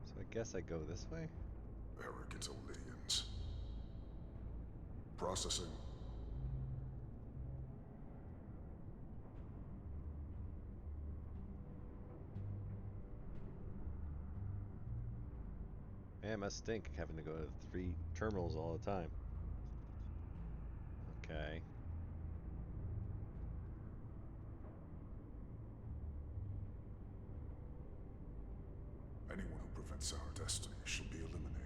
So I guess I go this way? Arrogant Lydians. Processing. Man, it must stink having to go to 3 terminals all the time. Okay. Anyone who prevents our destiny shall be eliminated.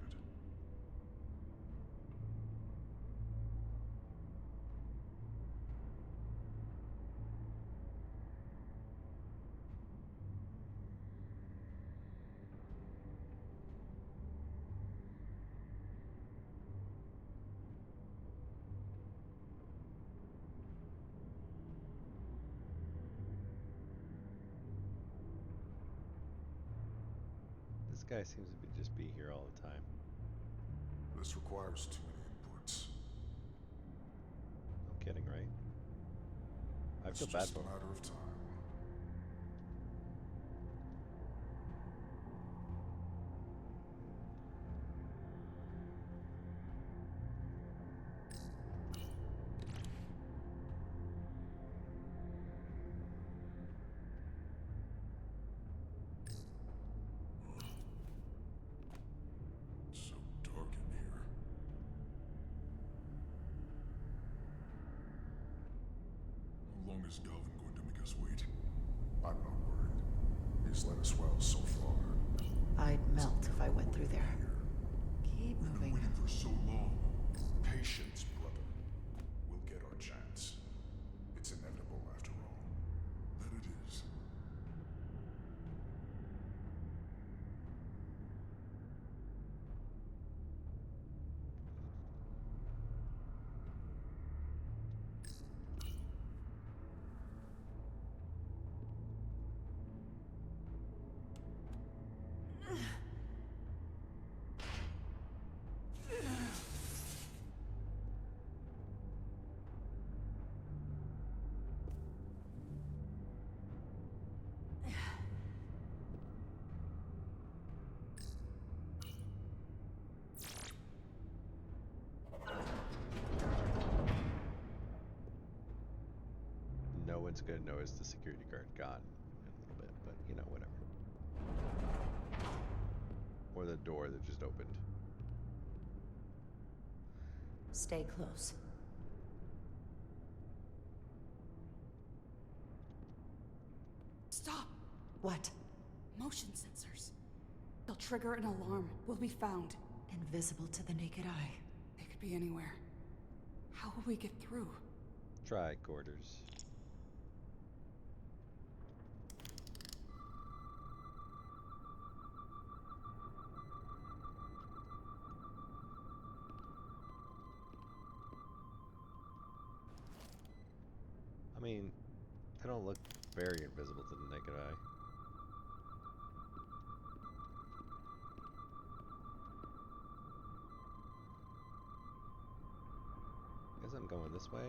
This guy seems to just be here all the time. This requires too many inputs. No kidding, right? I It's feel bad just for a him. matter of time. It's so dark in here. How long is Galvin going to make us wait? I'm not worried. He's led us well so far. I'd melt if I went through there. Keep We've been moving. waiting for so long. Patience, brother. We'll get our chance. It's inevitable after all. That it is. it's good to know is the security guard gone in a little bit, but you know, whatever. Or the door that just opened. Stay close. Stop! What? Motion sensors. They'll trigger an alarm. We'll be found. Invisible to the naked eye. They could be anywhere. How will we get through? Tricorders. I mean, they don't look very invisible to the naked eye. Guess I'm going this way.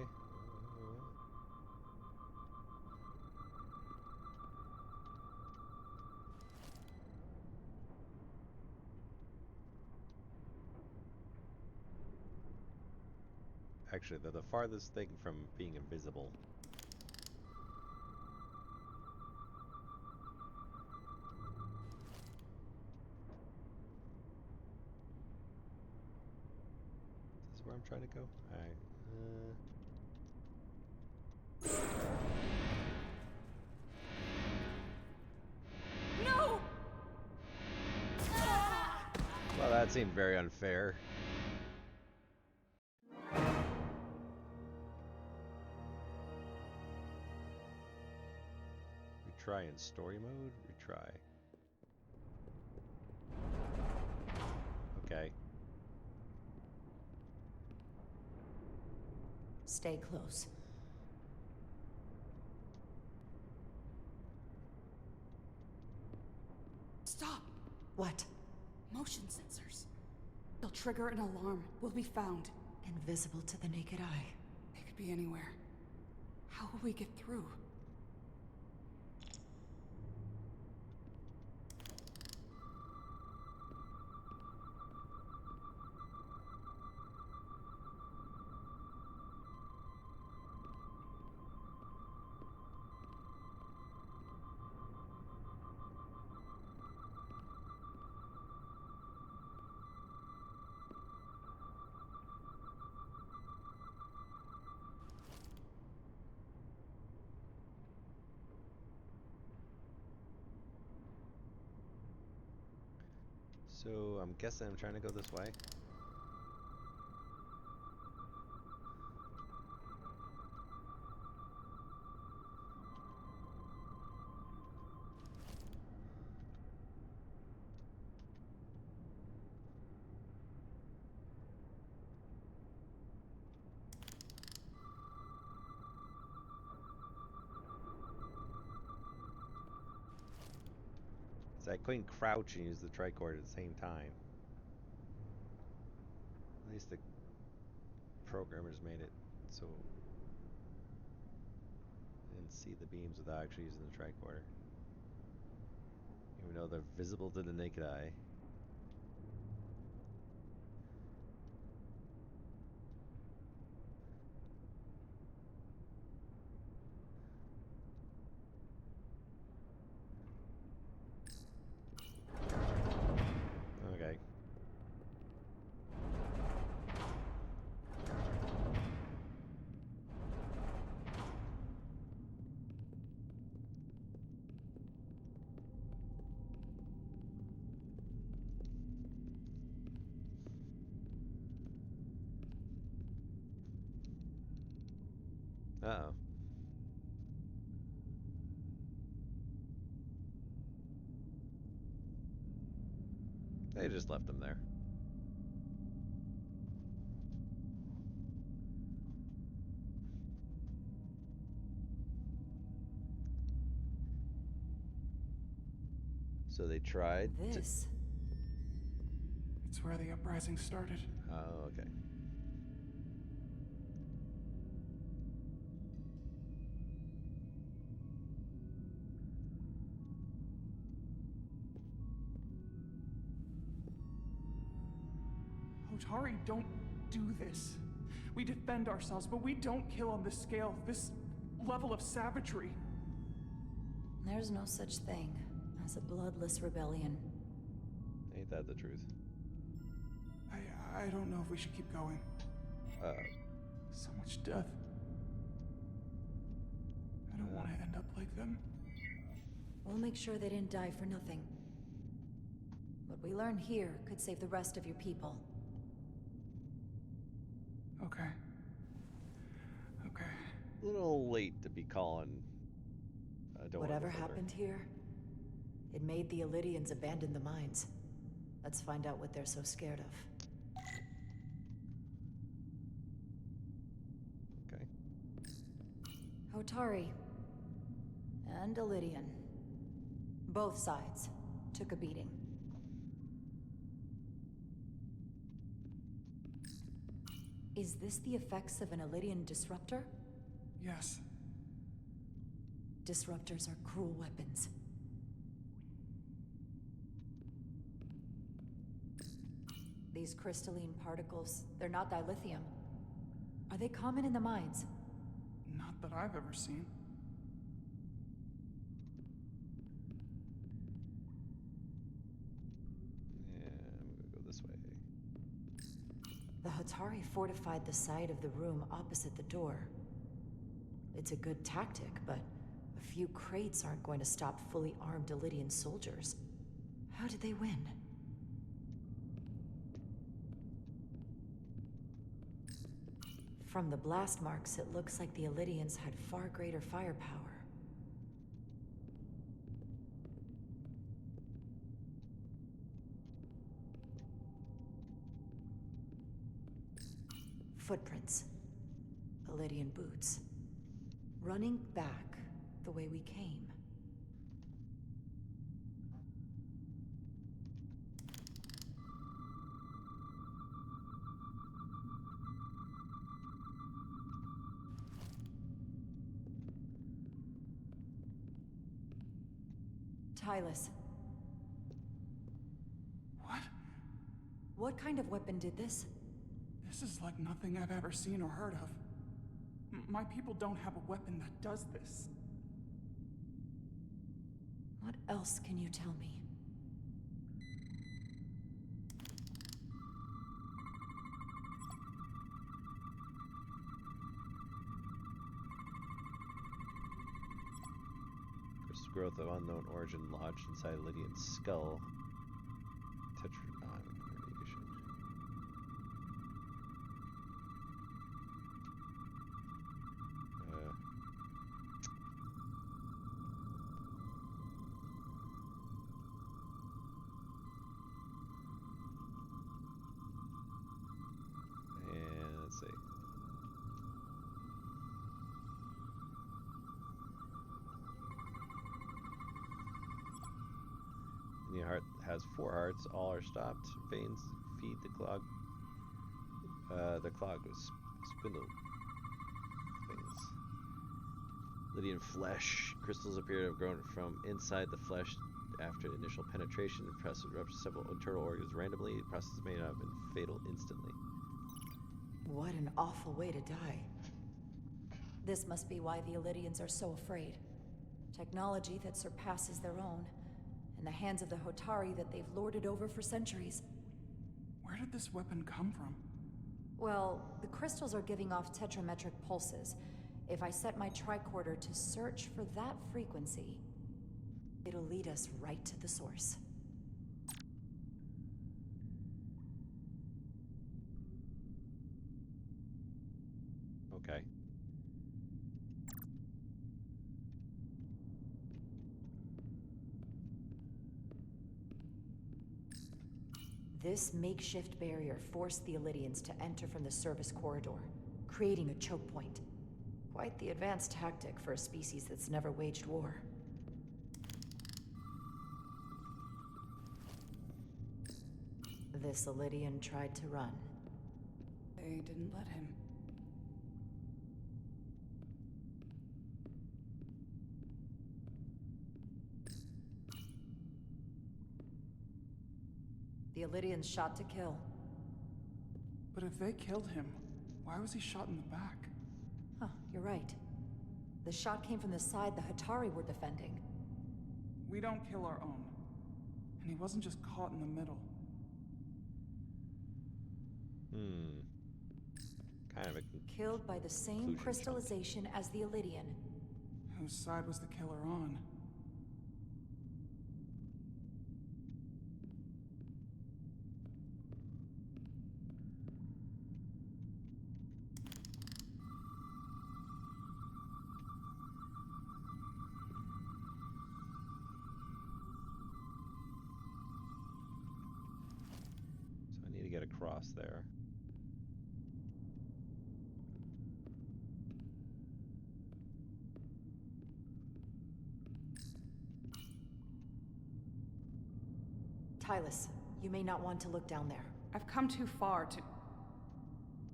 Actually, they're the farthest thing from being invisible. Is this where I'm trying to go? Alright. No! Well, that seemed very unfair. Retry in story mode? Retry. Okay. Stay close. Stop! What? Motion sensors. They'll trigger an alarm. We'll be found. Invisible to the naked eye. They could be anywhere. How will we get through? So I'm guessing I'm trying to go this way. So I couldn't crouch and use the tricorder at the same time. At least the programmers made it so I didn't see the beams without actually using the tricorder. Even though they're visible to the naked eye. Okay. Uh-oh. They just left them there. So they tried this. It's where the uprising started. Oh, okay. Otari, don't do this. We defend ourselves, but we don't kill on this scale. This level of savagery. There's no such thing as a bloodless rebellion. Ain't that the truth? I don't know if we should keep going. So much death. I don't want to end up like them. We'll make sure they didn't die for nothing. What we learn here could save the rest of your people. Okay. A little late to be calling. Whatever happened here, it made the Illydians abandon the mines. Let's find out what they're so scared of. Okay. Hotari and Illydian. Both sides took a beating. Is this the effects of an Illydian disruptor? Yes. Disruptors are cruel weapons. These crystalline particles, they're not dilithium. Are they common in the mines? Not that I've ever seen. Yeah, I'm gonna go this way. The Hotari fortified the side of the room opposite the door. It's a good tactic, but a few crates aren't going to stop fully armed Illydian soldiers. How did they win? From the blast marks, it looks like the Illydians had far greater firepower. Footprints. Illydian boots. Running back the way we came. Tylus. What? What kind of weapon did this? This is like nothing I've ever seen or heard of. My people don't have a weapon that does this. What else can you tell me? Crystal growth of unknown origin lodged inside Lydian's skull. Tetranon radiation. And let's see. The heart has 4 hearts. All are stopped. Veins feed the clog. The clog was spindle things. Lydian flesh. Crystals appear to have grown from inside the flesh after initial penetration. The process ruptures several internal organs randomly. The process may not have been fatal instantly. What an awful way to die. This must be why the Illydians are so afraid. Technology that surpasses their own. In the hands of the Hotari that they've lorded over for centuries. Where did this weapon come from? Well, the crystals are giving off tetrametric pulses. If I set my tricorder to search for that frequency, it'll lead us right to the source. Okay. This makeshift barrier forced the Illydians to enter from the service corridor, creating a choke point. Quite the advanced tactic for a species that's never waged war. This Illydian tried to run. They didn't let him. The Illydians shot to kill. But if they killed him, why was he shot in the back? Huh, you're right. The shot came from the side the Hatari were defending. We don't kill our own. And he wasn't just caught in the middle. Kind of a Killed by the same crystallization as the Elydian. Whose side was the killer on? So I need to get across there. Tylus, you may not want to look down there. I've come too far to...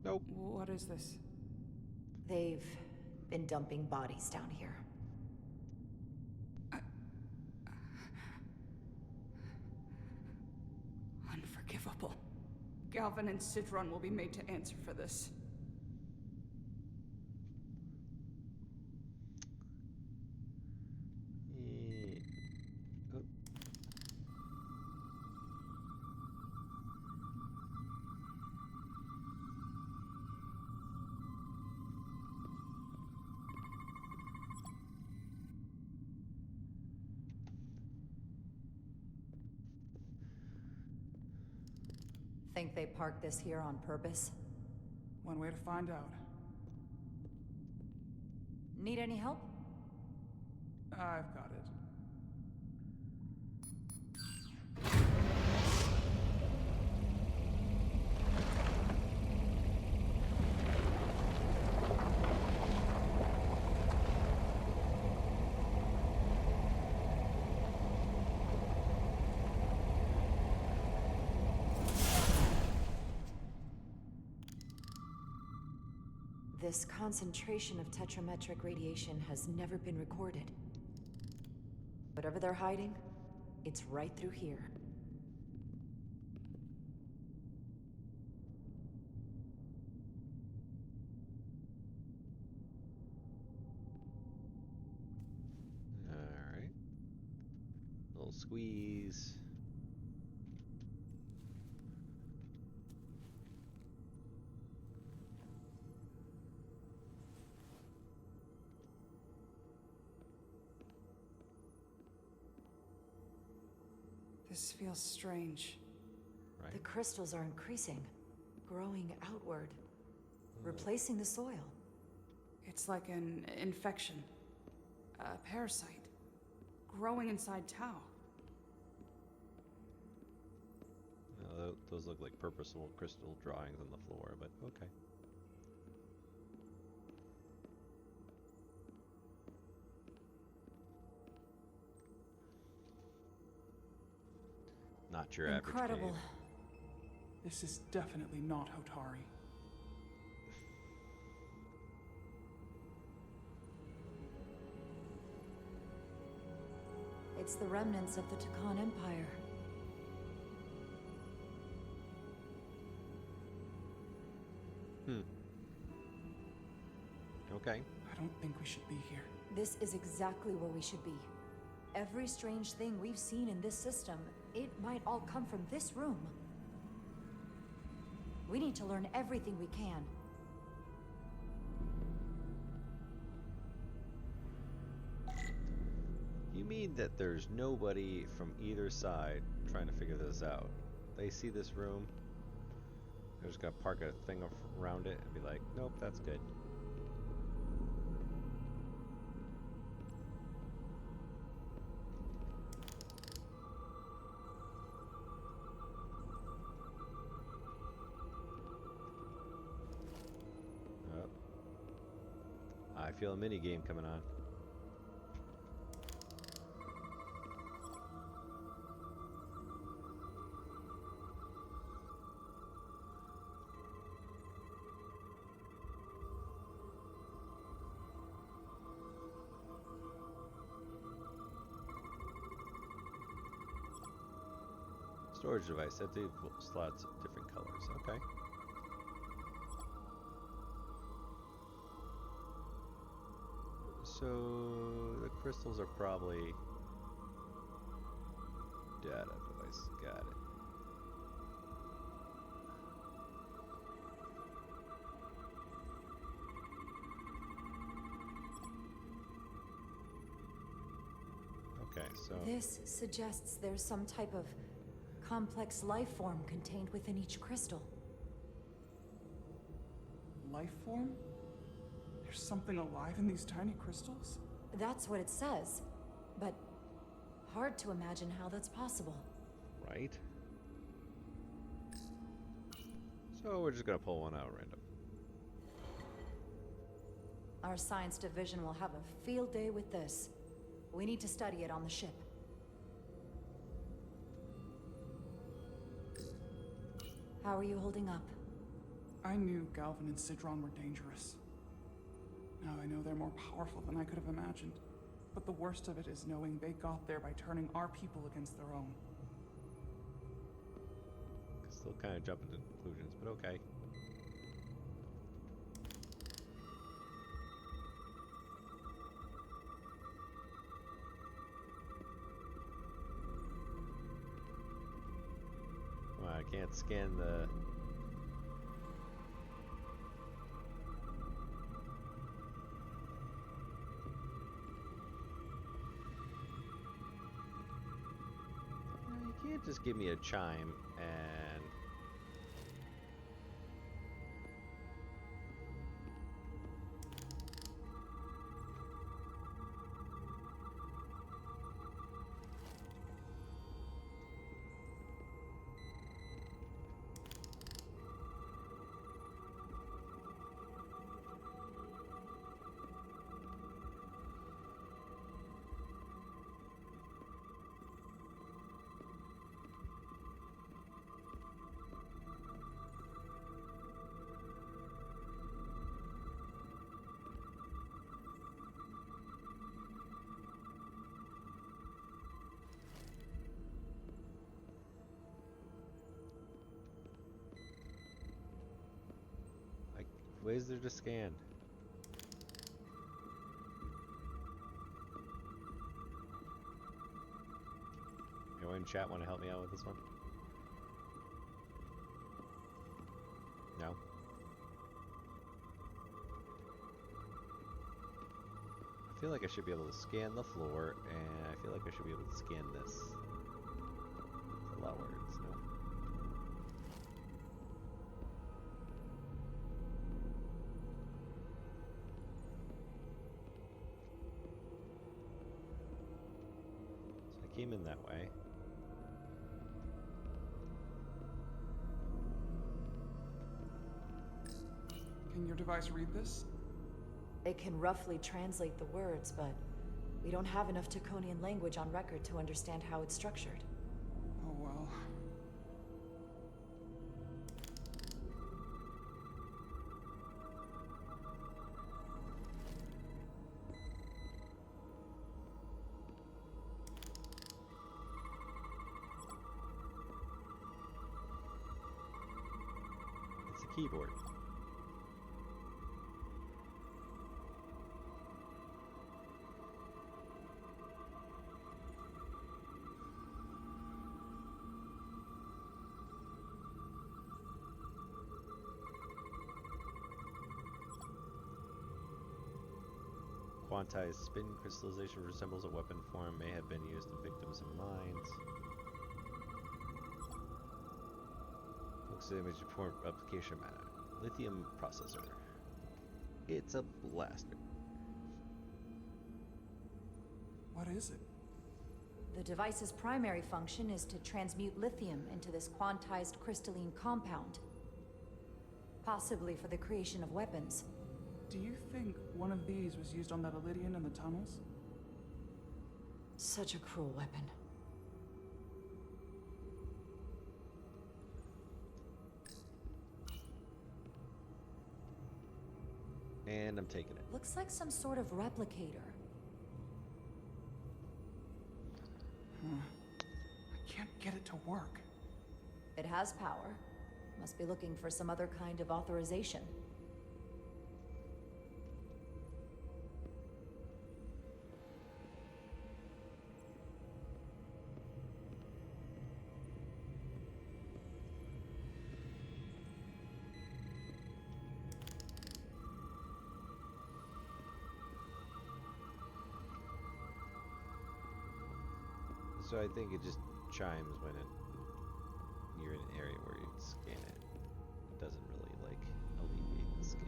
Nope. What is this? They've been dumping bodies down here. Unforgivable. Galvin and Sidron will be made to answer for this. Think they parked this here on purpose? One way to find out. Need any help? I've got it. This concentration of tetrametric radiation has never been recorded. Whatever they're hiding, it's right through here. Alright. Little squeeze. This feels strange. Right. The crystals are increasing, growing outward, replacing the soil. It's like an infection. A parasite. Growing inside Tau. Those look like purposeful crystal drawings on the floor, but okay. Not your average Incredible. cave. This is definitely not Hotari. It's the remnants of the Takan Empire. Okay. I don't think we should be here. This is exactly where we should be. Every strange thing we've seen in this system, it might all come from this room. We need to learn everything we can. You mean that there's nobody from either side trying to figure this out? They see this room, they're just gonna park a thing around it and be like, nope, that's good. I feel a mini game coming on. Storage device, that do slots of different colors. Okay. So the crystals are probably data device. Got it. Okay, so This suggests there's some type of complex life form contained within each crystal. Life form? There's something alive in these tiny crystals? That's what it says, but hard to imagine how that's possible. right. So we're just gonna pull one out random. Our science division will have a field day with this. We need to study it on the ship. How are you holding up? I knew Galvin and Sidron were dangerous. Now I know they're more powerful than I could have imagined. But the worst of it is knowing they got there by turning our people against their own. Still kind of jumping to conclusions, but okay. Come on, I can't scan the... You can't just give me a chime and... ways there to scan. Anyone in chat want to help me out with this one? No? I feel like I should be able to scan the floor, and I feel like I should be able to scan this. It's a lot of words, no? Came in that way. Can your device read this? It can roughly translate the words, but we don't have enough Taconian language on record to understand how it's structured. Oh well. It's a keyboard. Quantized spin crystallization resembles a weapon form, may have been used in victims of mines. Looks at image form application matter. Lithium processor. It's a blaster. What is it? The device's primary function is to transmute lithium into this quantized crystalline compound. Possibly for the creation of weapons. Do you think one of these was used on that Elydian in the tunnels? Such a cruel weapon. And I'm taking it. Looks like some sort of replicator. I can't get it to work. It has power. Must be looking for some other kind of authorization. So I think it just chimes when you're in an area where you scan it. It doesn't really like alleviate the scan.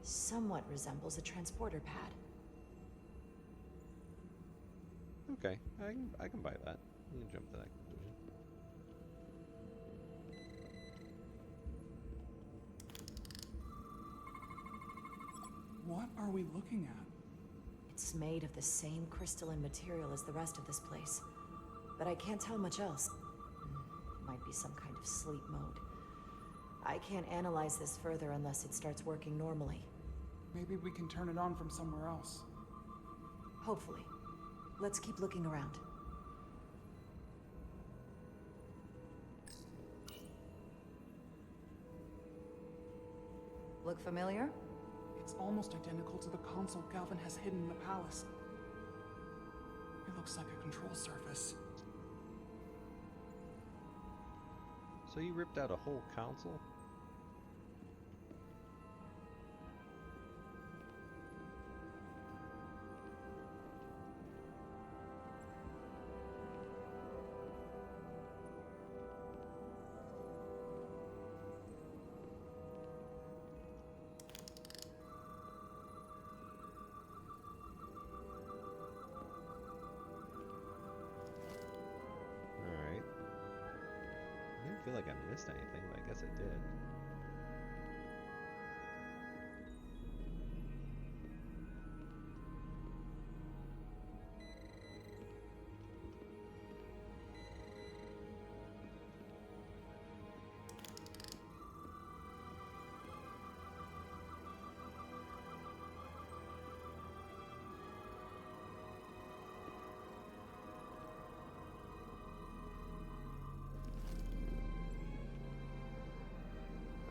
Somewhat resembles a transporter pad. Okay, I can buy that. You can jump to that conclusion. What are we looking at? It's made of the same crystalline material as the rest of this place, but I can't tell much else. Might be some kind of sleep mode. I can't analyze this further unless it starts working normally. Maybe we can turn it on from somewhere else. Hopefully. Let's keep looking around. Look familiar? It's almost identical to the console Galvin has hidden in the palace. It looks like a control surface. So you ripped out a whole console? I feel like I missed anything, but I guess I did.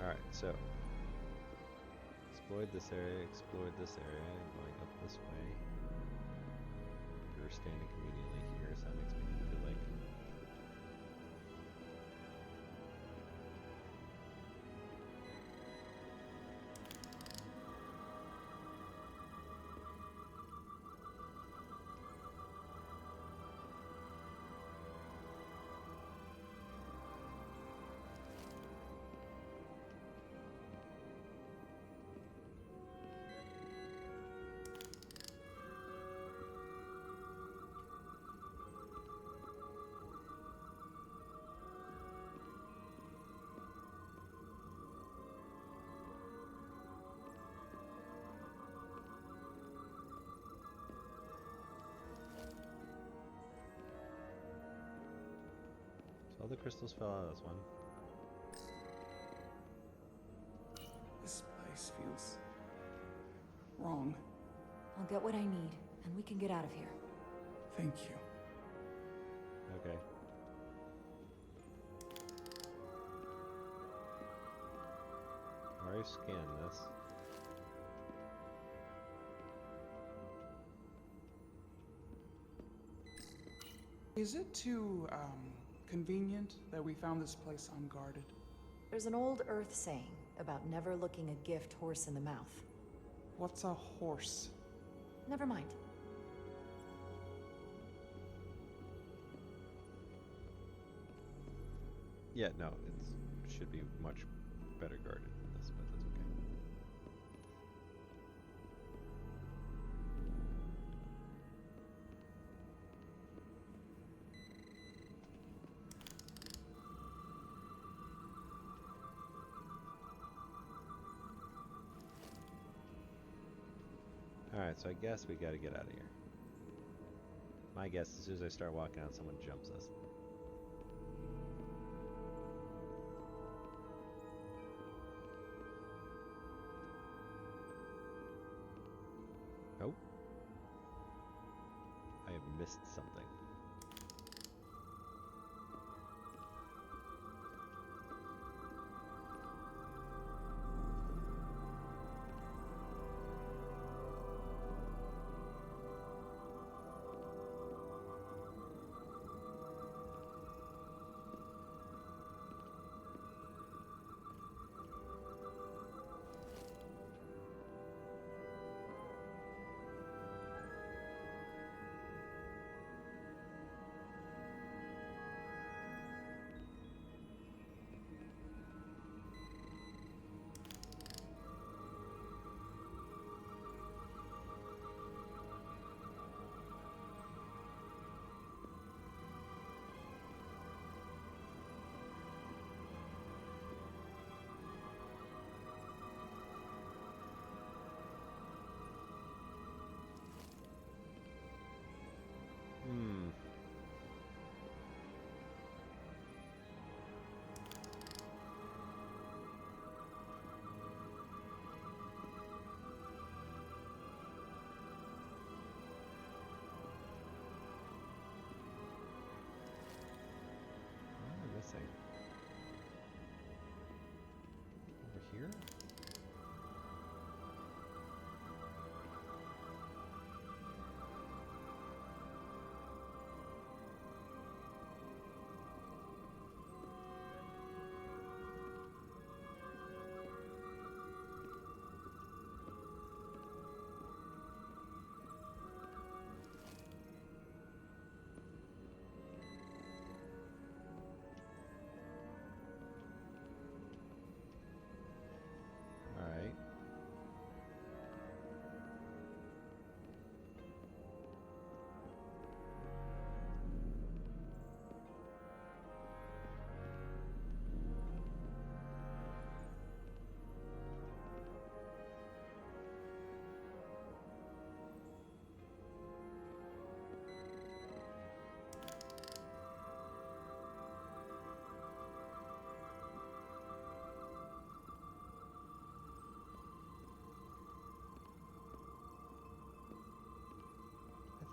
Alright, so explored this area, going up this way. We're standing conveniently here, so that makes me feel like all the crystals fell out of this one. This place feels wrong. I'll get what I need, and we can get out of here. Thank you. Okay. Alright, scan this. Is it too, convenient that we found this place unguarded? There's an old Earth saying about never looking a gift horse in the mouth. What's a horse? Never mind. Yeah, no, it should be much better guarded than this, but that's okay. Alright, so I guess we gotta get out of here. My guess, as soon as I start walking out, someone jumps us. Oh. I have missed something.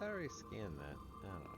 I already scanned that. I don't know.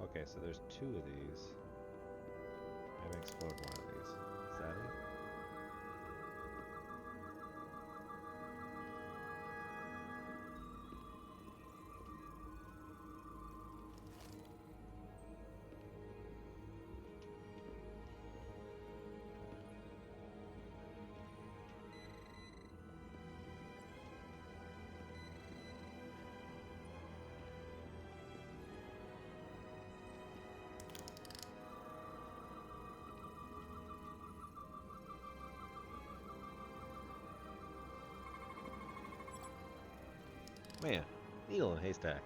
Okay, so there's two of these. I haven't explored one of these. Is that it? Man, needle in a haystack.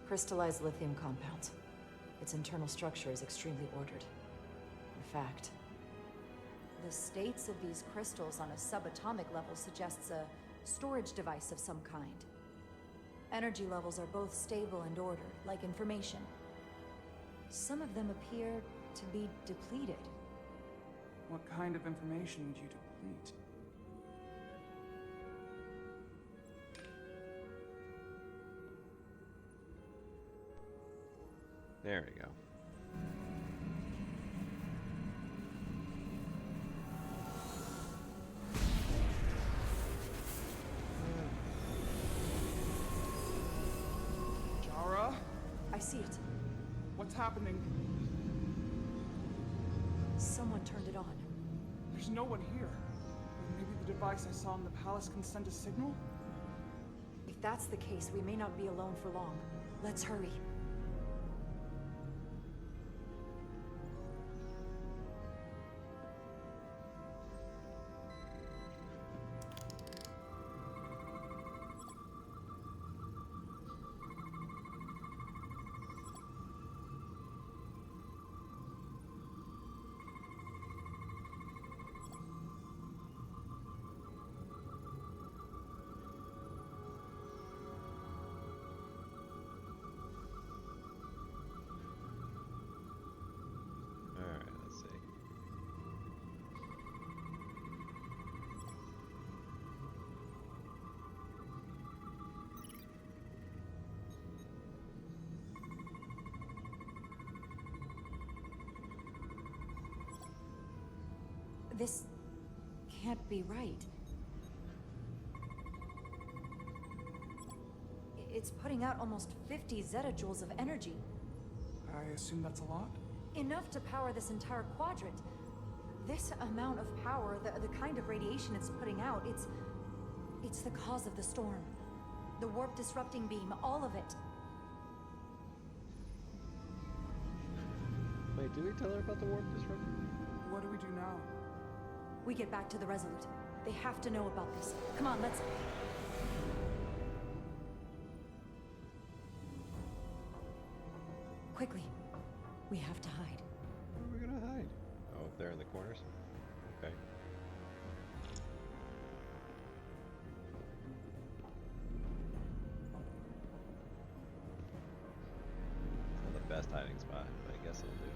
Crystallized lithium compounds. Its internal structure is extremely ordered. In fact, the states of these crystals on a subatomic level suggests a storage device of some kind. Energy levels are both stable and ordered, like information. Some of them appear to be depleted. What kind of information would you deplete? There we go. Jara? I see it. What's happening? Someone turned it on. There's no one here. Maybe the device I saw in the palace can send a signal? If that's the case, we may not be alone for long. Let's hurry. This can't be right. It's putting out almost 50 zettajoules of energy. I assume that's a lot? Enough to power this entire quadrant. This amount of power, the kind of radiation it's putting out, it's the cause of the storm. The warp disrupting beam, all of it. Wait, did we tell her about the warp disruptor? What do we do now? We get back to the Resolute. They have to know about this. Come on, let's... Quickly. We have to hide. Where are we gonna hide? Oh, up there in the corners? Okay. Not the best hiding spot, but I guess it'll do.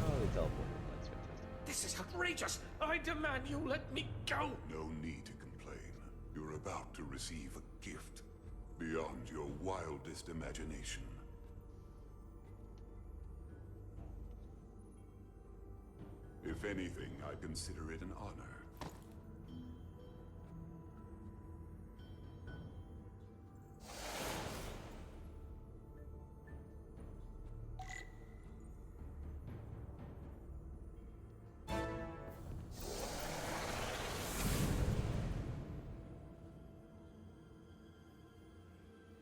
Oh, they teleported. That's fantastic. This is outrageous! I demand you let me go! No need to complain. You're about to receive a gift beyond your wildest imagination. If anything, I consider it an honor.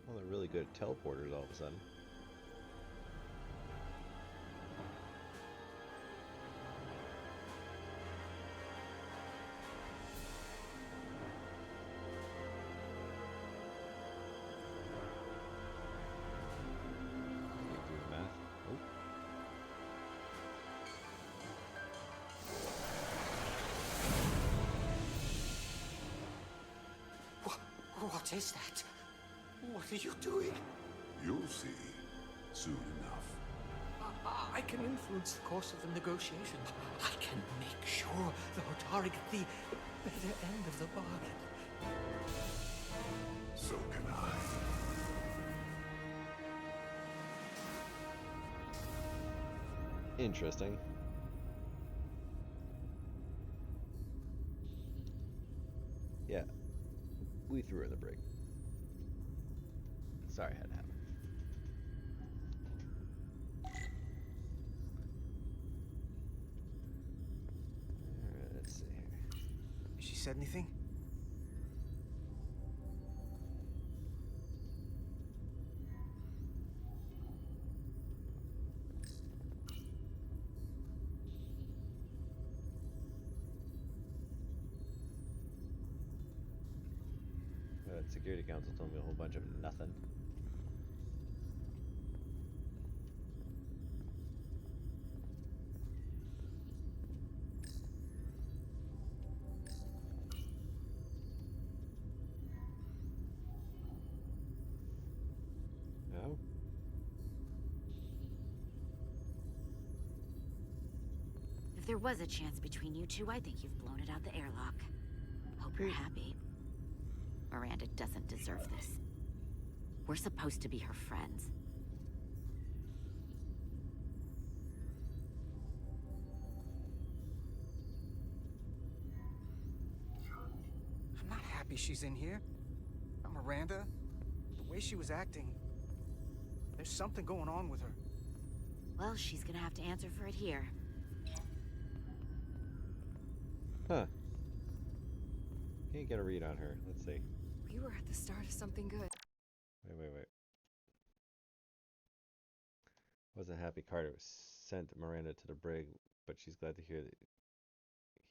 Well, they're really good at teleporters all of a sudden. Can't do the math. Oh. What is that? What are you doing? You'll see soon enough. I can influence the course of the negotiation. I can make sure the Hotari get the better end of the bargain. So can I. Interesting. Yeah, we threw her in the brig. Sorry, it had to happen. Alright, let's see here. She said anything? Security Council told me a whole bunch of nothing. No? If there was a chance between you two, I think you've blown it out the airlock. Hope you're happy. Miranda doesn't deserve this. We're supposed to be her friends. I'm not happy she's in here. Miranda, the way she was acting, there's something going on with her. Well, she's gonna have to answer for it here. Huh. Can't get a read on her. Let's see. We were at the start of something good. Wait. Wasn't happy Carter sent Miranda to the brig, but she's glad to hear that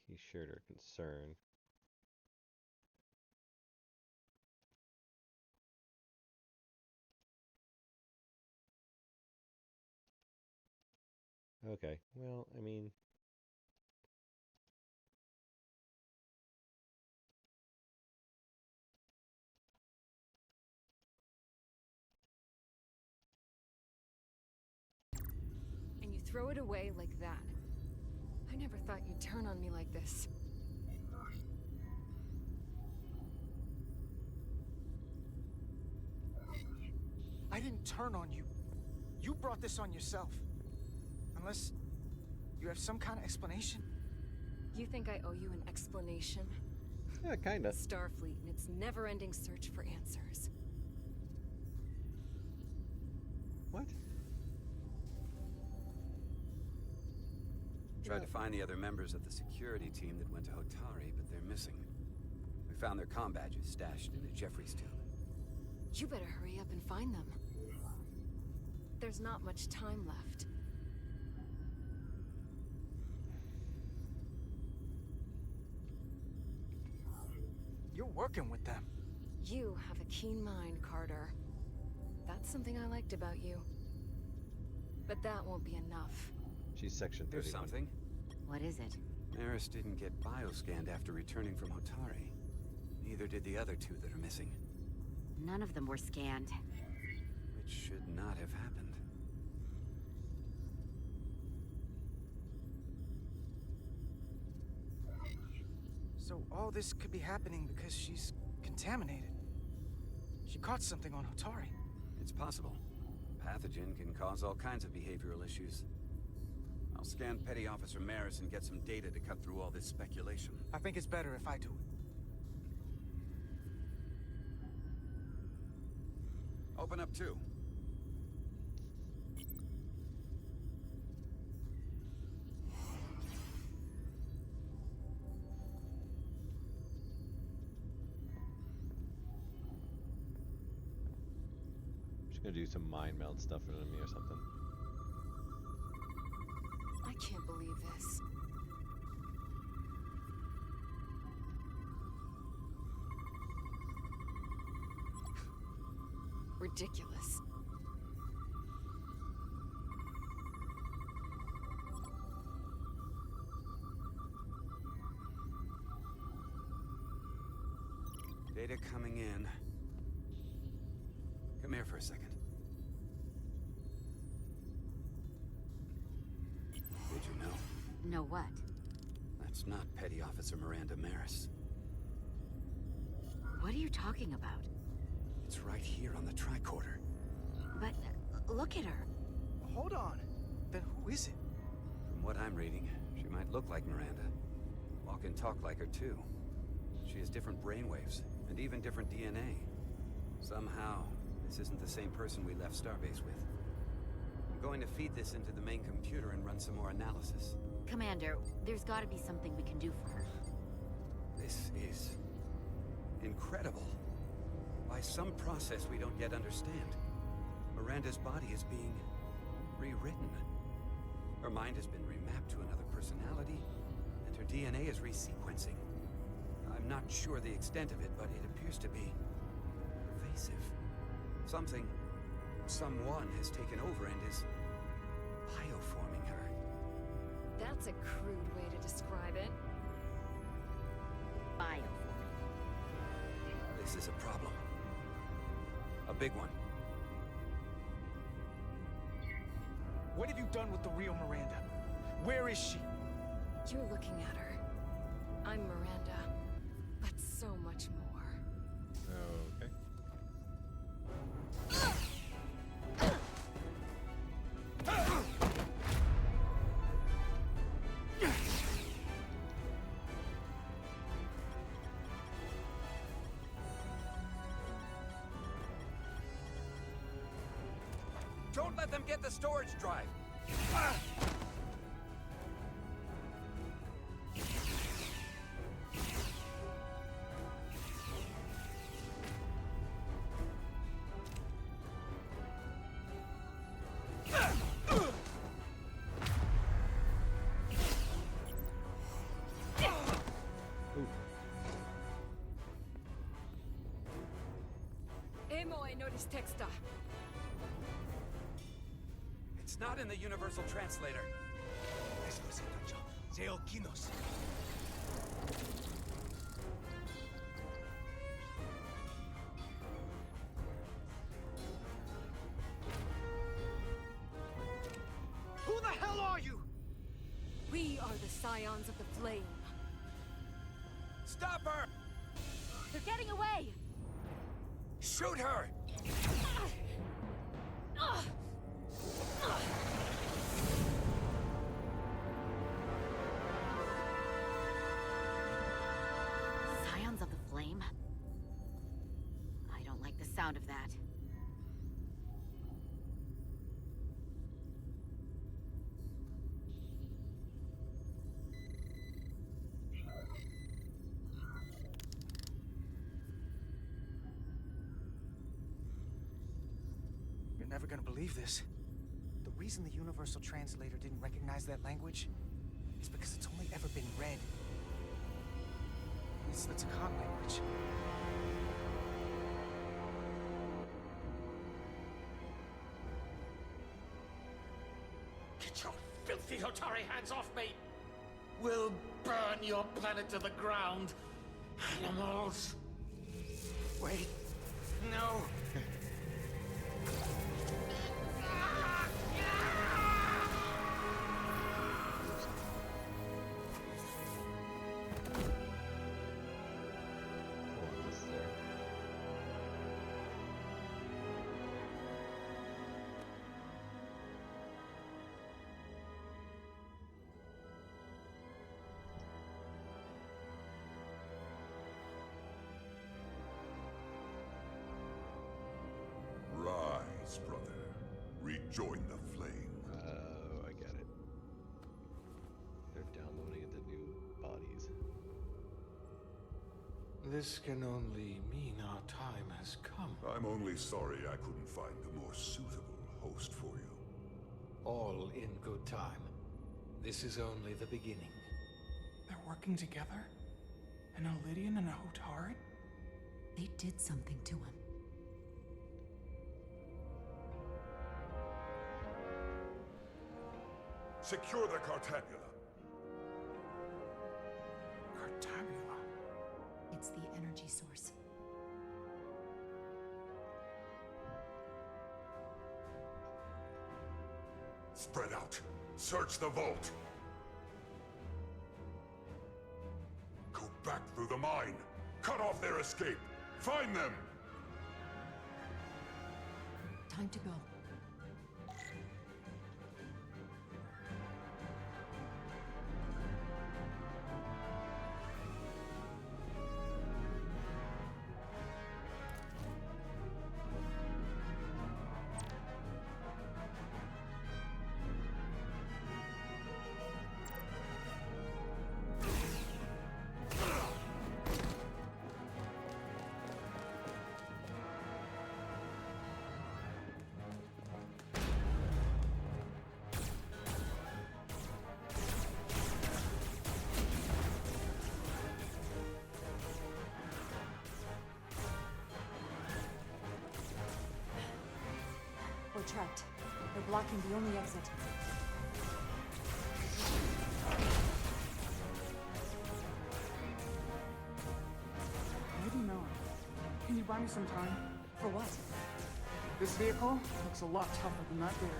he shared her concern. Okay, well, I mean... And you throw it away like that. I never thought you'd turn on me like this. I didn't turn on you. You brought this on yourself. Unless you have some kind of explanation. You think I owe you an explanation? Yeah, kinda. Starfleet and its never-ending search for answers. What? Tried to find the other members of the security team that went to Hotari, but they're missing. We found their comm badges stashed in a Jeffries tomb. You better hurry up and find them. There's not much time left. You're working with them. You have a keen mind, Carter. That's something I liked about you. But that won't be enough. She's Section 31. There's something. What is it? Eris didn't get bioscanned after returning from Hotari. Neither did the other two that are missing. None of them were scanned. Which should not have happened. . So all this could be happening because she's contaminated. She caught something on Hotari. It's possible. Pathogen can cause all kinds of behavioral issues. I'll scan Petty Officer Maris and get some data to cut through all this speculation. I think it's better if I do it. Open up too. Just gonna do some mind meld stuff in me or something. I can't believe this. Ridiculous. Data coming in. Come here for a second. Did you know? Know what? That's not Petty Officer Miranda Maris. What are you talking about? It's right here on the tricorder. But look at her. Hold on. Then who is it? From what I'm reading, she might look like Miranda. Walk and talk like her too. She has different brainwaves, and even different DNA. Somehow, this isn't the same person we left Starbase with. I'm going to feed this into the main computer and run some more analysis. Commander, there's gotta be something we can do for her. This is incredible. By some process we don't yet understand, Miranda's body is being rewritten. Her mind has been remapped to another personality, and her DNA is resequencing. I'm not sure the extent of it, but it appears to be pervasive. Someone has taken over and is bioforming her. That's a crude way to describe it. Bioforming. This is a problem. A big one. What have you done with the real Miranda? Where is she? You're looking at her. I'm Miranda, but so much more. Okay. Don't let them get the storage drive! Emo e notice texta. It's not in the Universal Translator. Who the hell are you? We are the Scions of the Flame. Stop her! They're getting away! Shoot her! Scions of the Flame? I don't like the sound of that. You're never gonna believe this. The reason the Universal Translator didn't recognize that language is because it's only ever been read. It's the Takan language. Get your filthy Hotari hands off me! We'll burn your planet to the ground! Animals! Wait, no! Join the flame. Oh, I get it. They're downloading the new bodies. This can only mean our time has come. I'm only sorry I couldn't find a more suitable host for you. All in good time. This is only the beginning. They're working together? An Olydian and a Hotari? They did something to him. Secure the Cartabula. Cartabula? It's the energy source. Spread out. Search the vault. Go back through the mine. Cut off their escape. Find them. Time to go. We're trapped. They're blocking the only exit. Maybe not. Can you buy me some time? For what? This vehicle looks a lot tougher than that barrier.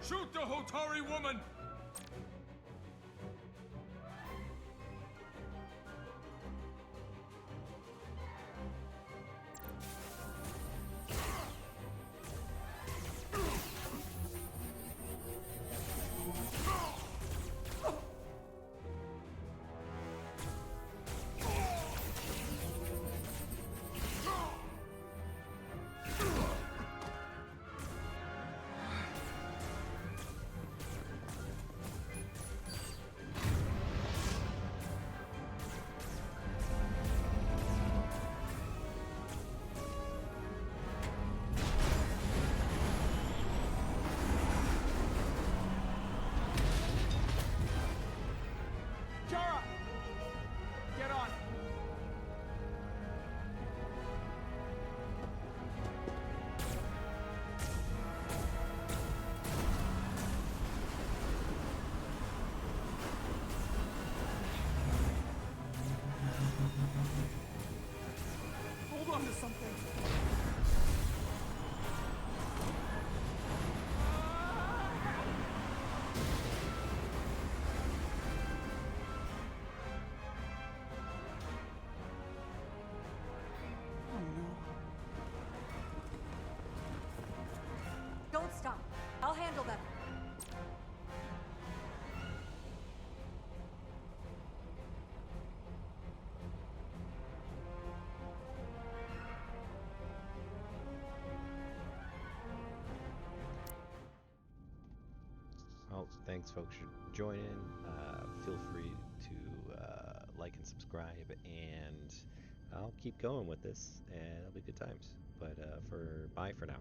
Shoot the Hotari woman! Chara! Get on! Hold on to something. Don't stop. I'll handle them. Well, thanks folks for joining. Feel free to like and subscribe, and I'll keep going with this, and it'll be good times. But bye for now.